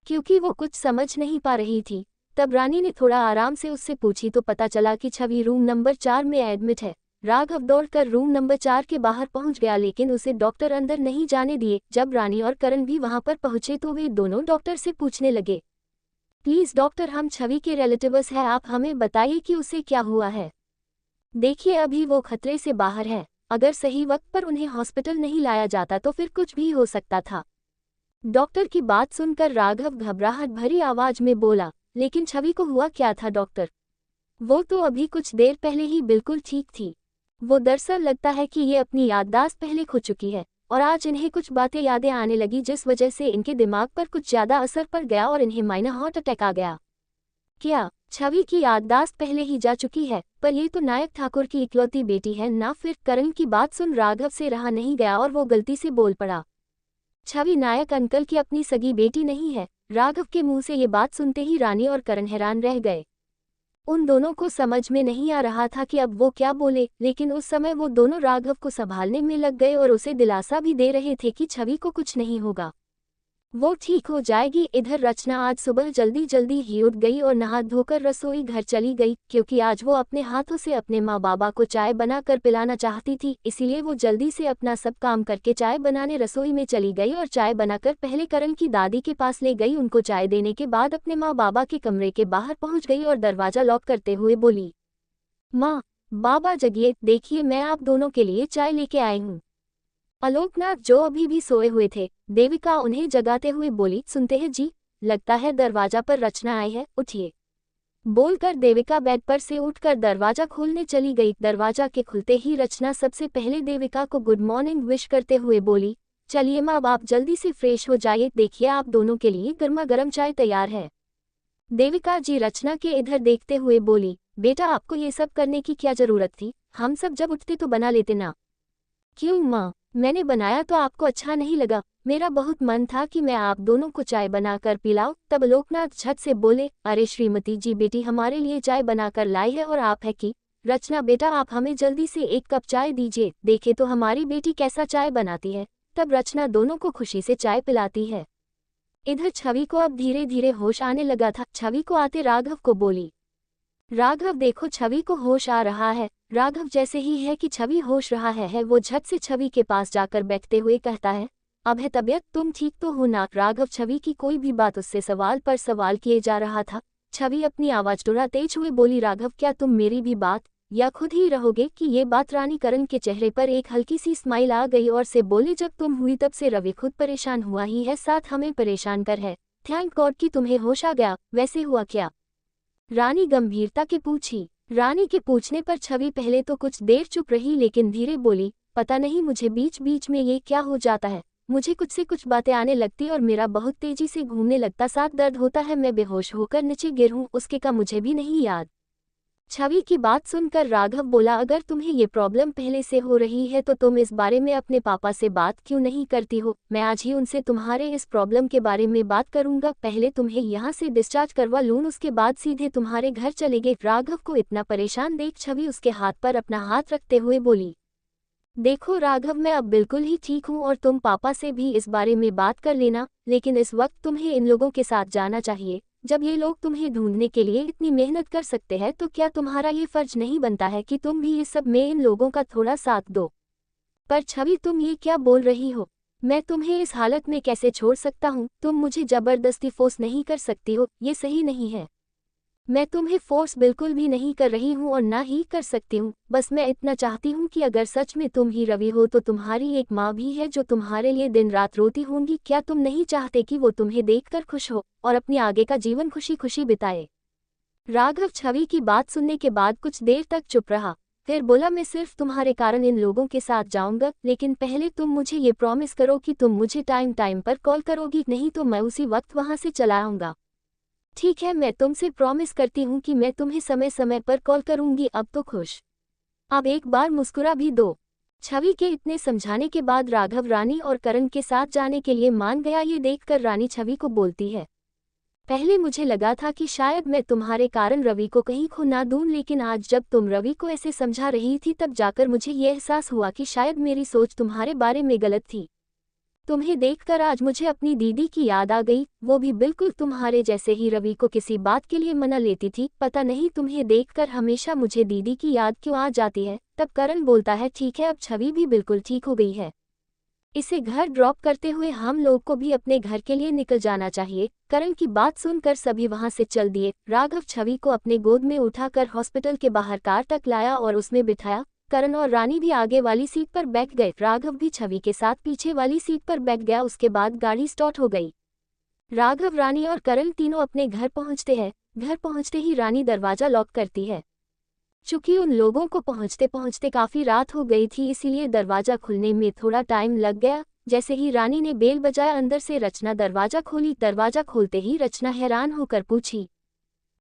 क्योंकि वो कुछ समझ नहीं पा रही थी। तब रानी ने थोड़ा आराम से उससे पूछी तो पता चला कि छवि रूम नंबर 4 में एडमिट है। राघव दौड़कर रूम नंबर 4 के बाहर पहुंच गया, लेकिन उसे डॉक्टर अंदर नहीं जाने दिए। जब रानी और करण भी वहां पर पहुंचे तो वे दोनों डॉक्टर से पूछने लगे, प्लीज डॉक्टर, हम छवि के रिलेटिव्स हैं, आप हमें बताइए कि उसे क्या हुआ है। देखिए अभी वो खतरे से बाहर है, अगर सही वक्त पर उन्हें हॉस्पिटल नहीं लाया जाता तो फिर कुछ भी हो सकता था। डॉक्टर की बात सुनकर राघव घबराहट भरी आवाज में बोला, लेकिन छवि को हुआ क्या था डॉक्टर? वो तो अभी कुछ देर पहले ही बिल्कुल ठीक थी। वो दरअसल लगता है कि ये अपनी याददाश्त पहले खो चुकी है और आज इन्हें कुछ बातें यादें आने लगी, जिस वजह से इनके दिमाग पर कुछ ज्यादा असर पड़ गया और इन्हें माइनर हार्ट अटैक आ गया। क्या छवि की याददाश्त पहले ही जा चुकी है? पर ये तो नायक ठाकुर की इकलौती बेटी है ना। फिर करण की बात सुन राघव से रहा नहीं गया और वो गलती से बोल पड़ा, छवि नायक अंकल की अपनी सगी बेटी नहीं है। राघव के मुंह से ये बात सुनते ही रानी और करण हैरान रह गए। उन दोनों को समझ में नहीं आ रहा था कि अब वो क्या बोले, लेकिन उस समय वो दोनों राघव को संभालने में लग गए और उसे दिलासा भी दे रहे थे कि छवि को कुछ नहीं होगा, वो ठीक हो जाएगी। इधर रचना आज सुबह जल्दी जल्दी ही उठ गई और नहा धोकर रसोई घर चली गई, क्योंकि आज वो अपने हाथों से अपने माँ बाबा को चाय बनाकर पिलाना चाहती थी। इसीलिए वो जल्दी से अपना सब काम करके चाय बनाने रसोई में चली गई और चाय बनाकर पहले करण की दादी के पास ले गई। उनको चाय देने के बाद अपने माँ बाबा के कमरे के बाहर पहुँच गई और दरवाजा लॉक करते हुए बोली, माँ बाबा जगिए, देखिए मैं आप दोनों के लिए चाय लेके आई हूँ। आलोकनाथ जो अभी भी सोए हुए थे, देविका उन्हें जगाते हुए बोली, सुनते हैं जी, लगता है दरवाजा पर रचना आई है, उठिए। बोलकर देविका बेड पर से उठकर दरवाजा खोलने चली गई। दरवाजा के खुलते ही रचना सबसे पहले देविका को गुड मॉर्निंग विश करते हुए बोली, चलिए माँ आप जल्दी से फ्रेश हो जाइए, देखिए आप दोनों के लिए गर्मा गर्म चाय तैयार है। देविका जी रचना के इधर देखते हुए बोली, बेटा आपको ये सब करने की क्या जरूरत थी, हम सब जब उठते तो बना लेते ना। क्यों माँ, मैंने बनाया तो आपको अच्छा नहीं लगा? मेरा बहुत मन था कि मैं आप दोनों को चाय बनाकर पिलाऊं। तब लोकनाथ झट से बोले, अरे श्रीमती जी, बेटी हमारे लिए चाय बनाकर लाई है और आप है कि? रचना बेटा आप हमें जल्दी से एक कप चाय दीजिए, देखे तो हमारी बेटी कैसा चाय बनाती है। तब रचना दोनों को खुशी से चाय पिलाती है। इधर छवि को अब धीरे धीरे होश आने लगा था। छवि को आते राघव को बोली, राघव देखो छवि को होश आ रहा है। राघव जैसे ही है कि छवि होश रहा है वो झट से छवि के पास जाकर बैठते हुए कहता है, अब है तबीयत, तुम ठीक तो हो ना? राघव छवि की कोई भी बात उससे सवाल पर सवाल किए जा रहा था। छवि अपनी आवाज डराते हुए बोली, राघव क्या तुम मेरी भी बात या खुद ही रहोगे? कि ये बात रानी करण के चेहरे पर एक हल्की सी स्माइल आ गई और से बोले, जब तुम हुई तब से रवि खुद परेशान हुआ ही है, साथ हमें परेशान कर है। थैंक गॉड कि तुम्हें होश आ गया। वैसे हुआ क्या? रानी गंभीरता के पूछी। रानी के पूछने पर छवि पहले तो कुछ देर चुप रही, लेकिन धीरे बोली, पता नहीं मुझे बीच बीच में ये क्या हो जाता है, मुझे कुछ से कुछ बातें आने लगती और मेरा बहुत तेजी से घूमने लगता, साथ दर्द होता है, मैं बेहोश होकर नीचे गिर हूँ, उसके का मुझे भी नहीं याद। छवि की बात सुनकर राघव बोला, अगर तुम्हें ये प्रॉब्लम पहले से हो रही है तो तुम इस बारे में अपने पापा से बात क्यों नहीं करती हो। मैं आज ही उनसे तुम्हारे इस प्रॉब्लम के बारे में बात करूंगा। पहले तुम्हें यहाँ से डिस्चार्ज करवा लूँ, उसके बाद सीधे तुम्हारे घर चले गए। राघव को इतना परेशान देख छवि उसके हाथ पर अपना हाथ रखते हुए बोली, देखो राघव, मैं अब बिल्कुल ही ठीक हूँ और तुम पापा से भी इस बारे में बात कर लेना, लेकिन इस वक्त तुम्हें इन लोगों के साथ जाना चाहिए। जब ये लोग तुम्हें ढूंढने के लिए इतनी मेहनत कर सकते हैं तो क्या तुम्हारा ये फर्ज नहीं बनता है कि तुम भी इस सब में इन लोगों का थोड़ा साथ दो। पर छवि, तुम ये क्या बोल रही हो? मैं तुम्हें इस हालत में कैसे छोड़ सकता हूँ? तुम मुझे जबरदस्ती फोर्स नहीं कर सकती हो, ये सही नहीं है। मैं तुम्हें फोर्स बिल्कुल भी नहीं कर रही हूँ और ना ही कर सकती हूँ। बस मैं इतना चाहती हूँ कि अगर सच में तुम ही रवि हो तो तुम्हारी एक माँ भी है जो तुम्हारे लिए दिन रात रोती होंगी। क्या तुम नहीं चाहते कि वो तुम्हें देखकर खुश हो और अपने आगे का जीवन खुशी खुशी बिताए? राघव छवि की बात सुनने के बाद कुछ देर तक चुप रहा, फिर बोला, मैं सिर्फ तुम्हारे कारण इन लोगों के साथ जाऊंगा, लेकिन पहले तुम मुझे ये प्रॉमिस करो कि तुम मुझे टाइम टाइम पर कॉल करोगी, नहीं तो मैं उसी वक्त वहां से चला आऊंगा। ठीक है, मैं तुमसे प्रॉमिस करती हूँ कि मैं तुम्हें समय समय पर कॉल करूंगी। अब तो खुश, अब एक बार मुस्कुरा भी दो। छवि के इतने समझाने के बाद राघव रानी और करण के साथ जाने के लिए मान गया। ये देखकर रानी छवि को बोलती है, पहले मुझे लगा था कि शायद मैं तुम्हारे कारण रवि को कहीं खो ना दूं, लेकिन आज जब तुम रवि को ऐसे समझा रही थी तब जाकर मुझे ये एहसास हुआ कि शायद मेरी सोच तुम्हारे बारे में गलत थी। तुम्हें देखकर आज मुझे अपनी दीदी की याद आ गई, वो भी बिल्कुल तुम्हारे जैसे ही रवि को किसी बात के लिए मना लेती थी। पता नहीं तुम्हें देखकर हमेशा मुझे दीदी की याद क्यों आ जाती है। तब करण बोलता है, ठीक है, अब छवि भी बिल्कुल ठीक हो गई है, इसे घर ड्रॉप करते हुए हम लोग को भी अपने घर के लिए निकल जाना चाहिए। करण की बात सुनकर सभी वहां से चल दिए। राघव छवि को अपने गोद में उठाकर हॉस्पिटल के बाहर कार तक लाया और उसमें बिठाया। करण और रानी भी आगे वाली सीट पर बैठ गए, राघव भी छवि के साथ पीछे वाली सीट पर बैठ गया। उसके बाद गाड़ी स्टार्ट हो गई। राघव, रानी और करण तीनों अपने घर पहुंचते हैं। घर पहुंचते ही रानी दरवाजा लॉक करती है। चूंकि उन लोगों को पहुंचते पहुंचते काफी रात हो गई थी, इसीलिए दरवाजा खुलने में थोड़ा टाइम लग गया। जैसे ही रानी ने बेल बजाया, अंदर से रचना दरवाजा खोली। दरवाजा खोलते ही रचना हैरान होकर पूछी,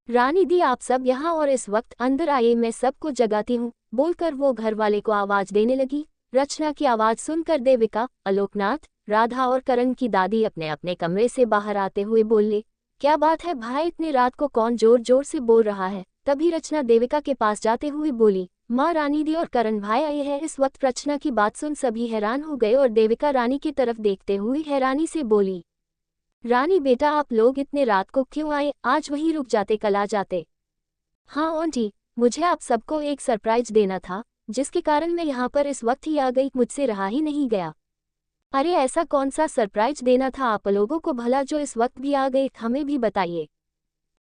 रानी दी, आप सब यहाँ और इस वक्त अंदर आए, मैं सबको जगाती हूँ, बोलकर वो घर वाले को आवाज देने लगी। रचना की आवाज सुनकर देविका, आलोकनाथ, राधा और करण की दादी अपने अपने कमरे से बाहर आते हुए बोले, क्या बात है भाई, इतनी रात को कौन जोर जोर से बोल रहा है? तभी रचना देविका के पास जाते हुए बोली, माँ, रानी दी और करण भाई आए हैं। इस वक्त रचना की बात सुन सभी हैरान हो गए और देविका रानी की तरफ देखते हुए हैरानी से बोली, रानी बेटा, आप लोग इतने रात को क्यों आए? आज वहीं रुक जाते, कल आ जाते। हाँ आंटी, मुझे आप सबको एक सरप्राइज देना था, जिसके कारण मैं यहाँ पर इस वक्त ही आ गई, मुझसे रहा ही नहीं गया। अरे ऐसा कौन सा सरप्राइज देना था आप लोगों को भला जो इस वक्त भी आ गए? हमें भी बताइए।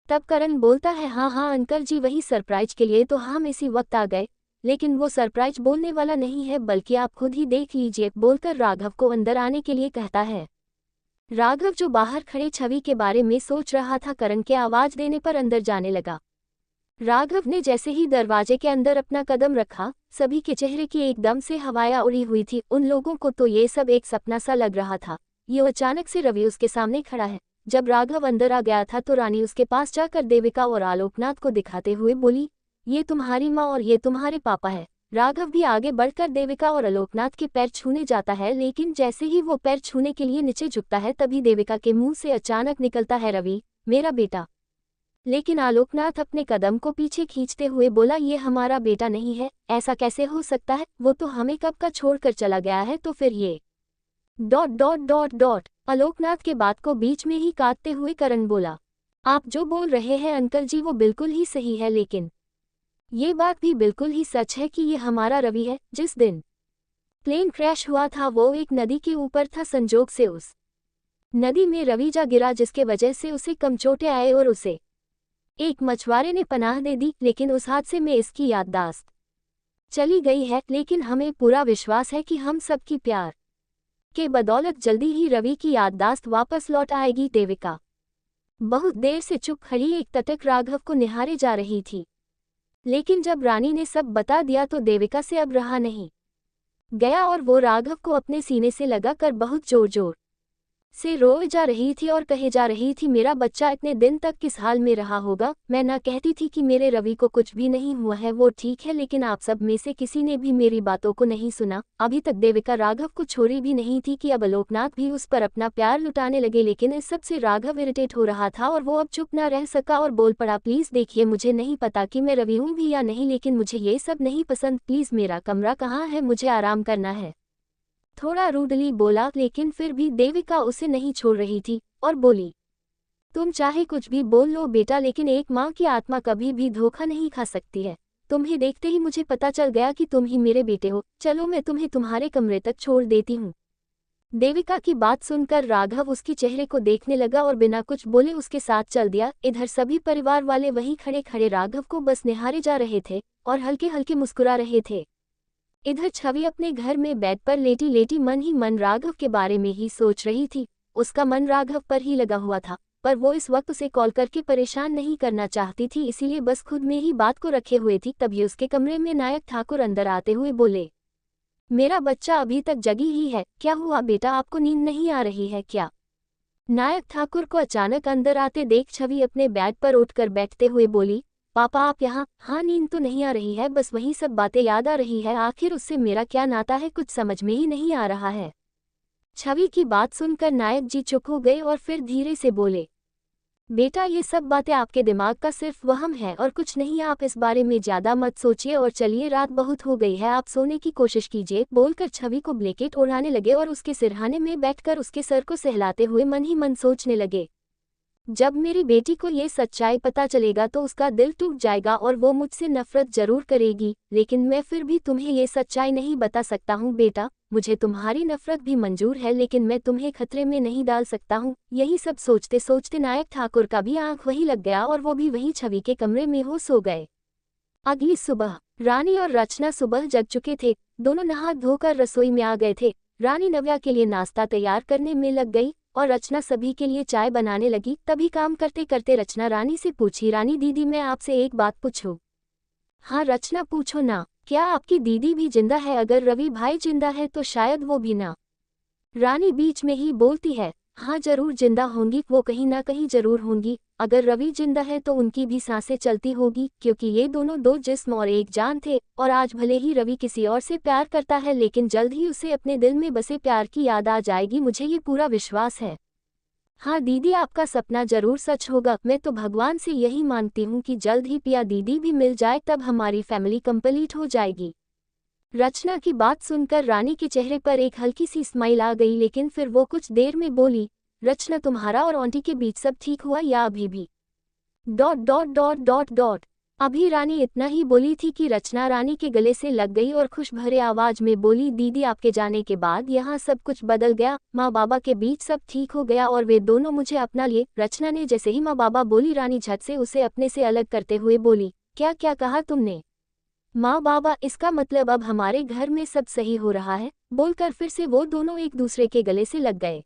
तब करण बोलता है, हाँ हाँ अंकल जी, वही सरप्राइज के लिए तो हम इसी वक्त आ गए, लेकिन वो सरप्राइज बोलने वाला नहीं है, बल्कि आप खुद ही देख लीजिए, बोलकर राघव को अंदर आने के लिए कहता है। राघव, जो बाहर खड़े छवि के बारे में सोच रहा था, करण के आवाज देने पर अंदर जाने लगा। राघव ने जैसे ही दरवाजे के अंदर अपना कदम रखा, सभी के चेहरे की एकदम से हवाया उड़ी हुई थी। उन लोगों को तो ये सब एक सपना सा लग रहा था। ये अचानक से रवि उसके सामने खड़ा है। जब राघव अंदर आ गया था तो रानी उसके पास जाकर देविका और आलोकनाथ को दिखाते हुए बोली, ये तुम्हारी माँ और ये तुम्हारे पापा है। राघव भी आगे बढ़कर देविका और आलोकनाथ के पैर छूने जाता है, लेकिन जैसे ही वो पैर छूने के लिए नीचे झुकता है तभी देविका के मुंह से अचानक निकलता है, रवि, मेरा बेटा। लेकिन आलोकनाथ अपने कदम को पीछे खींचते हुए बोला, ये हमारा बेटा नहीं है, ऐसा कैसे हो सकता है? वो तो हमें कब का छोड़कर चला गया है, तो फिर ये dot dot dot dot. Alok Nath के बात को बीच में ही काटते हुए करण बोला, आप जो बोल रहे हैं अंकल जी वो बिल्कुल ही सही है, लेकिन ये बात भी बिल्कुल ही सच है कि ये हमारा रवि है। जिस दिन प्लेन क्रैश हुआ था वो एक नदी के ऊपर था। संजोग से उस नदी में रवि जा गिरा, जिसके वजह से उसे कम चोटें आए और उसे एक मछुआरे ने पनाह दे दी। लेकिन उस हादसे में इसकी याददाश्त चली गई है, लेकिन हमें पूरा विश्वास है कि हम सबकी प्यार के बदौलत जल्दी ही रवि की याददाश्त वापस लौट आएगी। देविका बहुत देर से चुप खड़ी एक टटक राघव को निहारे जा रही थी, लेकिन जब रानी ने सब बता दिया तो देविका से अब रहा नहीं गया और वो राघव को अपने सीने से लगाकर बहुत जोर जोर से रोए जा रही थी और कहे जा रही थी मेरा बच्चा इतने दिन तक किस हाल में रहा होगा। मैं ना कहती थी कि मेरे रवि को कुछ भी नहीं हुआ है, वो ठीक है, लेकिन आप सब में से किसी ने भी मेरी बातों को नहीं सुना। अभी तक देविका राघव को छोड़ी भी नहीं थी कि अब आलोकनाथ भी उस पर अपना प्यार लुटाने लगे, लेकिन इस सब से राघव इरिटेट हो रहा था और वो अब चुप न रह सका और बोल पड़ा, प्लीज देखिए, मुझे नहीं पता कि मैं रवि हूँ भी या नहीं, लेकिन मुझे ये सब नहीं पसंद। प्लीज मेरा कमरा कहाँ है, मुझे आराम करना है। थोड़ा रूडली बोला, लेकिन फिर भी देविका उसे नहीं छोड़ रही थी और बोली, तुम चाहे कुछ भी बोल लो बेटा, लेकिन एक माँ की आत्मा कभी भी धोखा नहीं खा सकती है। तुम्हें देखते ही मुझे पता चल गया कि तुम ही मेरे बेटे हो। चलो मैं तुम्हें तुम्हारे कमरे तक छोड़ देती हूँ। देविका की बात सुनकर राघव उसके चेहरे को देखने लगा और बिना कुछ बोले उसके साथ चल दिया। इधर सभी परिवार वाले वहीं खड़े खड़े राघव को बस निहारे जा रहे थे और हल्के हल्के मुस्कुरा रहे थे। इधर छवि अपने घर में बेड पर लेटी लेटी मन ही मन राघव के बारे में ही सोच रही थी। उसका मन राघव पर ही लगा हुआ था, पर वो इस वक्त उसे कॉल करके परेशान नहीं करना चाहती थी, इसीलिए बस खुद में ही बात को रखे हुए थी। तभी उसके कमरे में नायक ठाकुर अंदर आते हुए बोले, मेरा बच्चा अभी तक जगी ही है, क्या हुआ बेटा, आपको नींद नहीं आ रही है क्या? नायक ठाकुर को अचानक अंदर आते देख छवि अपने बेड पर उठकर बैठते हुए बोली, पापा आप यहाँ? हाँ, नींद तो नहीं आ रही है, बस वही सब बातें याद आ रही है। आखिर उससे मेरा क्या नाता है, कुछ समझ में ही नहीं आ रहा है। छवि की बात सुनकर नायक जी चुप हो गए और फिर धीरे से बोले, बेटा ये सब बातें आपके दिमाग का सिर्फ वहम है और कुछ नहीं, आप इस बारे में ज्यादा मत सोचिए और चलिए, रात बहुत हो गई है, आप सोने की कोशिश कीजिए। बोलकर छवि को ब्लैंकेट ओढ़ाने लगे और उसके सिरहाने में बैठकर उसके सर को सहलाते हुए मन ही मन सोचने लगे, जब मेरी बेटी को ये सच्चाई पता चलेगा तो उसका दिल टूट जाएगा और वो मुझसे नफरत जरूर करेगी, लेकिन मैं फिर भी तुम्हें ये सच्चाई नहीं बता सकता हूँ बेटा। मुझे तुम्हारी नफरत भी मंजूर है, लेकिन मैं तुम्हें खतरे में नहीं डाल सकता हूँ। यही सब सोचते सोचते नायक ठाकुर का भी आंख वही लग गया और वो भी वही छवि के कमरे में हो सो गए। अगली सुबह रानी और रचना सुबह जग चुके थे। दोनों नहा धोकर रसोई में आ गए थे। रानी नव्या के लिए नाश्ता तैयार करने में लग गई और रचना सभी के लिए चाय बनाने लगी। तभी काम करते करते रचना रानी से पूछी, रानी दीदी मैं आपसे एक बात पूछूं? हाँ रचना पूछो ना। क्या आपकी दीदी भी जिंदा है? अगर रवि भाई जिंदा है तो शायद वो भी ना। रानी बीच में ही बोलती है, हाँ जरूर जिंदा होंगी, वो कहीं ना कहीं जरूर होंगी। अगर रवि जिंदा है तो उनकी भी सांसें चलती होगी, क्योंकि ये दोनों दो जिस्म और एक जान थे। और आज भले ही रवि किसी और से प्यार करता है, लेकिन जल्द ही उसे अपने दिल में बसे प्यार की याद आ जाएगी, मुझे ये पूरा विश्वास है। हाँ दीदी आपका सपना जरूर सच होगा। मैं तो भगवान से यही मांगती हूँ कि जल्द ही पिया दीदी भी मिल जाए, तब हमारी फैमिली कंप्लीट हो जाएगी। रचना की बात सुनकर रानी के चेहरे पर एक हल्की सी स्माइल आ गई, लेकिन फिर वो कुछ देर में बोली, रचना तुम्हारा और आंटी के बीच सब ठीक हुआ या अभी भी? Dot dot dot dot dot. अभी रानी इतना ही बोली थी कि रचना रानी के गले से लग गई और खुश भरे आवाज में बोली, दीदी आपके जाने के बाद यहाँ सब कुछ बदल गया, माँ बाबा के बीच सब ठीक हो गया और वे दोनों मुझे अपना लिए। रचना ने जैसे ही माँ बाबा बोली, रानी झट से उसे अपने से अलग करते हुए बोली, क्या क्या कहा तुमने? माँ बाबा, इसका मतलब अब हमारे घर में सब सही हो रहा है। बोलकर फिर से वो दोनों एक दूसरे के गले से लग गए।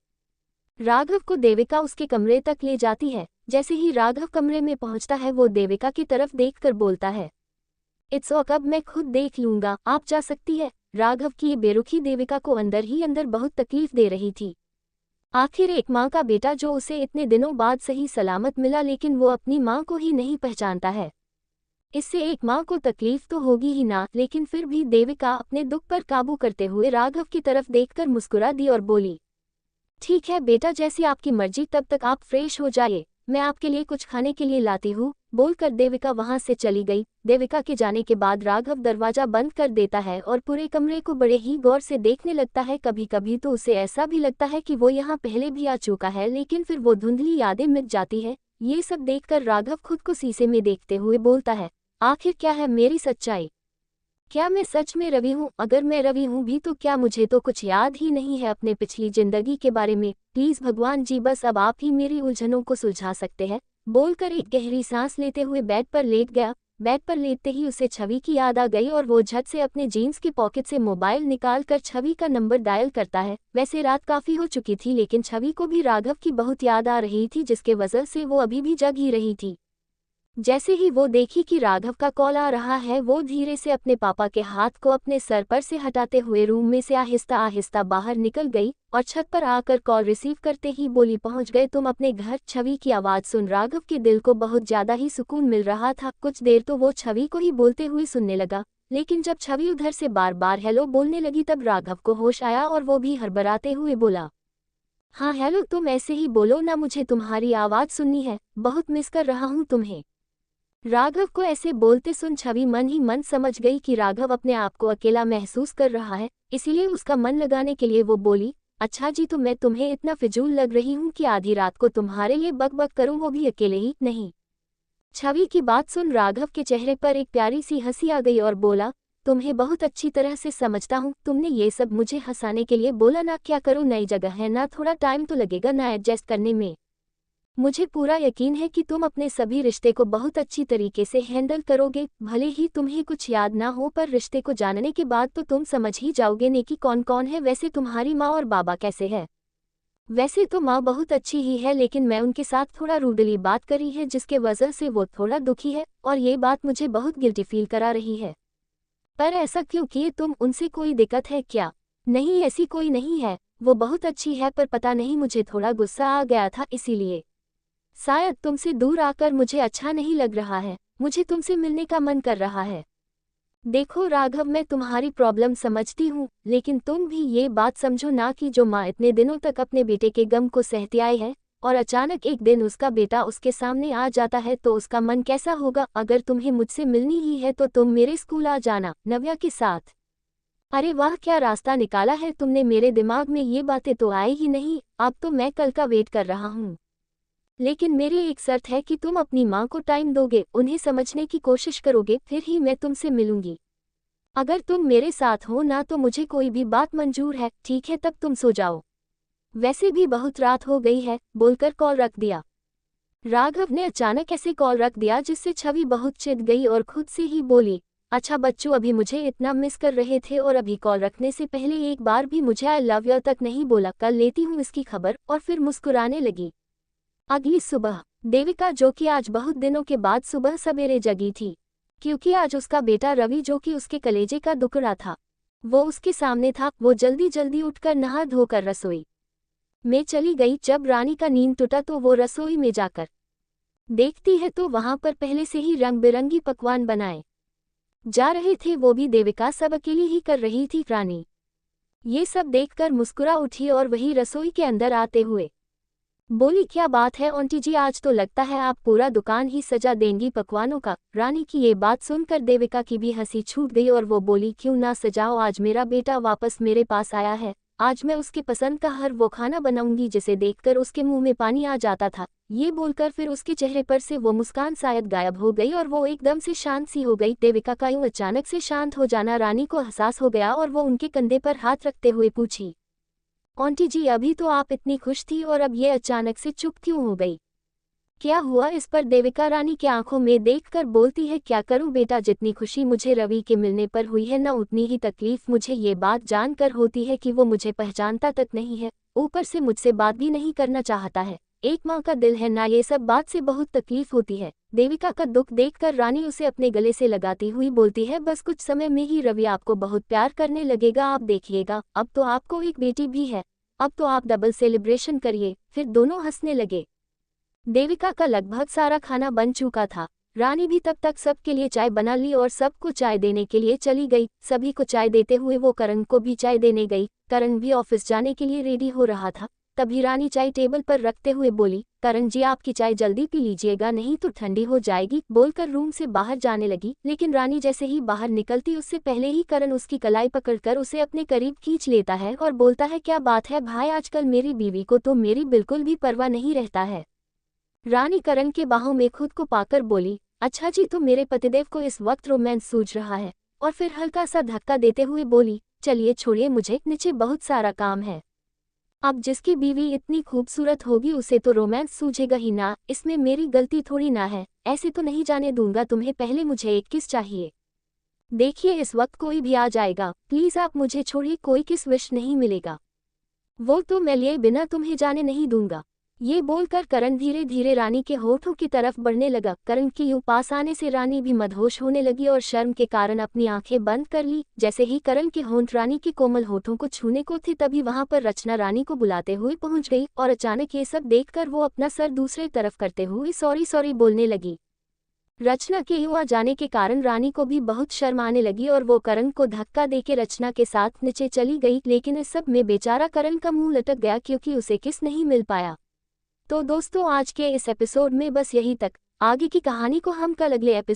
राघव को देविका उसके कमरे तक ले जाती है। जैसे ही राघव कमरे में पहुंचता है वो देविका की तरफ देखकर बोलता है, इट्स ओके, अब मैं खुद देख लूंगा, आप जा सकती है। राघव की ये बेरुखी देविका को अंदर ही अंदर बहुत तकलीफ दे रही थी। आखिर एक माँ का बेटा जो उसे इतने दिनों बाद सही सलामत मिला, लेकिन वो अपनी माँ को ही नहीं पहचानता है। इससे एक माँ को तकलीफ तो होगी ही ना, लेकिन फिर भी देविका अपने दुख पर काबू करते हुए राघव की तरफ देखकर मुस्कुरा दी और बोली, ठीक है बेटा, जैसी आपकी मर्जी, तब तक आप फ्रेश हो जाइए, मैं आपके लिए कुछ खाने के लिए लाती हूँ। बोलकर देविका वहां से चली गई। देविका के जाने के बाद राघव दरवाजा बंद कर देता है और पूरे कमरे को बड़े ही गौर से देखने लगता है। कभी कभी तो उसे ऐसा भी लगता है कि वो यहाँ पहले भी आ चुका है, लेकिन फिर वो धुंधली यादें मिट जाती है। ये सब देखकर राघव खुद को शीशे में देखते हुए बोलता है, आखिर क्या है मेरी सच्चाई? क्या मैं सच में रवि हूँ? अगर मैं रवि हूँ भी तो क्या मुझे तो कुछ याद ही नहीं है अपने पिछली जिंदगी के बारे में। प्लीज भगवान जी, बस अब आप ही मेरी उलझनों को सुलझा सकते हैं। बोलकर एक गहरी सांस लेते हुए बेड पर लेट गया। बेड पर लेटते ही उसे छवि की याद आ गई और वो झट से अपने जीन्स की पॉकेट से मोबाइल निकालकर छवि का नंबर डायल करता है। वैसे रात काफी हो चुकी थी, लेकिन छवि को भी राघव की बहुत याद आ रही थी, जिसके वजह से वो अभी भी जग ही रही थी। जैसे ही वो देखी कि राघव का कॉल आ रहा है, वो धीरे से अपने पापा के हाथ को अपने सर पर से हटाते हुए रूम में से आहिस्ता आहिस्ता बाहर निकल गई और छत पर आकर कॉल रिसीव करते ही बोली, पहुंच गए तुम अपने घर। छवि की आवाज़ सुन राघव के दिल को बहुत ज्यादा ही सुकून मिल रहा था। कुछ देर तो वो छवि को ही बोलते हुए सुनने लगा, लेकिन जब छवि उधर से बार बार हेलो बोलने लगी तब राघव को होश आया और वो भी हड़बड़ाते हुए बोला, हाँ हेलो, तुम ऐसे ही बोलो ना, मुझे तुम्हारी आवाज़ सुननी है, बहुत मिस कर रहा हूँ तुम्हें। राघव को ऐसे बोलते सुन छवि मन ही मन समझ गई कि राघव अपने आप को अकेला महसूस कर रहा है, इसीलिए उसका मन लगाने के लिए वो बोली, अच्छा जी, तो मैं तुम्हें इतना फिजूल लग रही हूँ कि आधी रात को तुम्हारे लिए बक बक करूँ, वो भी अकेले ही। नहीं। छवि की बात सुन राघव के चेहरे पर एक प्यारी सी हंसी आ गई और बोला, तुम्हें बहुत अच्छी तरह से समझता हूँ, तुमने ये सब मुझे हंसाने के लिए बोला ना, क्या करूँ, नई जगह है ना, थोड़ा टाइम तो लगेगा ना एडजस्ट करने में। मुझे पूरा यकीन है कि तुम अपने सभी रिश्ते को बहुत अच्छी तरीके से हैंडल करोगे, भले ही तुम्हें कुछ याद ना हो, पर रिश्ते को जानने के बाद तो तुम समझ ही जाओगे ने कि कौन कौन है। वैसे तुम्हारी माँ और बाबा कैसे है? वैसे तो माँ बहुत अच्छी ही है, लेकिन मैं उनके साथ थोड़ा रूडली बात करी है, जिसके वजह से वो थोड़ा दुखी है और ये बात मुझे बहुत गिल्टी फील करा रही है। पर ऐसा क्यों किए तुम? उनसे कोई दिक्कत है क्या? नहीं, ऐसी कोई नहीं है, वो बहुत अच्छी है, पर पता नहीं मुझे थोड़ा गुस्सा आ गया था, इसीलिए। शायद तुमसे दूर आकर मुझे अच्छा नहीं लग रहा है, मुझे तुमसे मिलने का मन कर रहा है। देखो राघव, मैं तुम्हारी प्रॉब्लम समझती हूँ, लेकिन तुम भी ये बात समझो ना कि जो माँ इतने दिनों तक अपने बेटे के गम को सहती आई है और अचानक एक दिन उसका बेटा उसके सामने आ जाता है तो उसका मन कैसा होगा। अगर तुम्हें मुझसे मिलनी ही है तो तुम मेरे स्कूल आ जाना नव्या के साथ। अरे वाह, क्या रास्ता निकाला है तुमने, मेरे दिमाग में ये बातें तो आई ही नहीं। अब तो मैं कल का वेट कर रहा हूँ, लेकिन मेरी एक शर्त है कि तुम अपनी माँ को टाइम दोगे, उन्हें समझने की कोशिश करोगे, फिर ही मैं तुमसे मिलूंगी। अगर तुम मेरे साथ हो ना तो मुझे कोई भी बात मंजूर है। ठीक है, तब तुम सो जाओ, वैसे भी बहुत रात हो गई है, बोलकर कॉल रख दिया। राघव ने अचानक ऐसे कॉल रख दिया जिससे छवि बहुत चिढ़ गई और खुद से ही बोली, अच्छा बच्चों, अभी मुझे इतना मिस कर रहे थे और अभी कॉल रखने से पहले एक बार भी मुझे आई लव यू तक नहीं बोला, कल लेती हूँ इसकी खबर। और फिर मुस्कुराने लगी। अगली सुबह देविका, जो कि आज बहुत दिनों के बाद सुबह सवेरे जगी थी, क्योंकि आज उसका बेटा रवि, जो कि उसके कलेजे का दुकड़ा था, वो उसके सामने था। वो जल्दी जल्दी उठकर नहा धोकर रसोई में चली गई। जब रानी का नींद टूटा तो वो रसोई में जाकर देखती है तो वहां पर पहले से ही रंग बिरंगी पकवान बनाए जा रहे थे, वो भी देविका सब अकेली ही कर रही थी। रानी ये सब देखकर मुस्कुरा उठी और वही रसोई के अंदर आते हुए बोली, क्या बात है आंटी जी, आज तो लगता है आप पूरा दुकान ही सजा देंगी पकवानों का। रानी की ये बात सुनकर देविका की भी हंसी छूट गई और वो बोली, क्यों ना सजाओ, आज मेरा बेटा वापस मेरे पास आया है, आज मैं उसके पसंद का हर वो खाना बनाऊंगी जिसे देखकर उसके मुंह में पानी आ जाता था। ये बोलकर फिर उसके चेहरे पर से वो मुस्कान शायद गायब हो गई और वो एकदम से शांत सी हो गई। देविका का यूं अचानक से शांत हो जाना रानी को एहसास हो गया और वो उनके कंधे पर हाथ रखते हुए पूछी, आंटी जी, अभी तो आप इतनी खुश थी और अब ये अचानक से चुप क्यों हो गई? क्या हुआ? इस पर देविका रानी की आंखों में देखकर बोलती है, क्या करूं बेटा, जितनी खुशी मुझे रवि के मिलने पर हुई है ना, उतनी ही तकलीफ मुझे ये बात जानकर होती है कि वो मुझे पहचानता तक नहीं है, ऊपर से मुझसे बात भी नहीं करना चाहता है। एक माँ का दिल है ना, ये सब बात से बहुत तकलीफ होती है। देविका का दुख देखकर रानी उसे अपने गले से लगाती हुई बोलती है, बस कुछ समय में ही रवि आपको बहुत प्यार करने लगेगा, आप देखिएगा। अब तो आपको एक बेटी भी है, अब तो आप डबल सेलिब्रेशन करिए। फिर दोनों हंसने लगे। देविका का लगभग सारा खाना बन चुका था। रानी भी तब तक सबके लिए चाय बना ली और सबको चाय देने के लिए चली गई। सभी को चाय देते हुए वो करण को भी चाय देने गई। करण भी ऑफिस जाने के लिए रेडी हो रहा था, तभी रानी चाय टेबल पर रखते हुए बोली, करण जी, आपकी चाय जल्दी पी लीजिएगा, नहीं तो ठंडी हो जाएगी, बोलकर रूम से बाहर जाने लगी। लेकिन रानी जैसे ही बाहर निकलती उससे पहले ही करण उसकी कलाई पकड़कर उसे अपने करीब खींच लेता है और बोलता है, क्या बात है भाई, आजकल मेरी बीवी को तो मेरी बिल्कुल भी परवाह नहीं रहता है। रानी करण के बाहों में खुद को पाकर बोली, अच्छा जी, तो मेरे पतिदेव को इस वक्त रोमांस सूझ रहा है। और फिर हल्का सा धक्का देते हुए बोली, चलिए छोड़िए, मुझे नीचे बहुत सारा काम है। अब जिसकी बीवी इतनी खूबसूरत होगी उसे तो रोमांस सूझेगा ही ना, इसमें मेरी गलती थोड़ी ना है। ऐसे तो नहीं जाने दूंगा तुम्हें, पहले मुझे एक किस चाहिए। देखिए इस वक्त कोई भी आ जाएगा, प्लीज आप मुझे छोड़िए, कोई किस विश नहीं मिलेगा, वो तो मैं लिए बिना तुम्हें जाने नहीं दूंगा। ये बोलकर करण धीरे धीरे रानी के होठों की तरफ बढ़ने लगा। करण के यूं पास आने से रानी भी मदहोश होने लगी और शर्म के कारण अपनी आंखें बंद कर ली। जैसे ही करण के होंठ रानी के कोमल होठों को छूने को थे, तभी वहां पर रचना रानी को बुलाते हुए पहुंच गई और अचानक ये सब देखकर वो अपना सर दूसरे तरफ करते हुए सॉरी सॉरी बोलने लगी। रचना के यूं आ जाने के कारण रानी को भी बहुत शर्म आने लगी और वो करण को धक्का देके रचना के साथ नीचे चली गई। लेकिन इस सब में बेचारा करण का मुंह लटक गया क्योंकि उसे किस नहीं मिल पाया। तो दोस्तों, आज के इस एपिसोड में बस यही तक। आगे की कहानी को हम कल अगले एपिसोड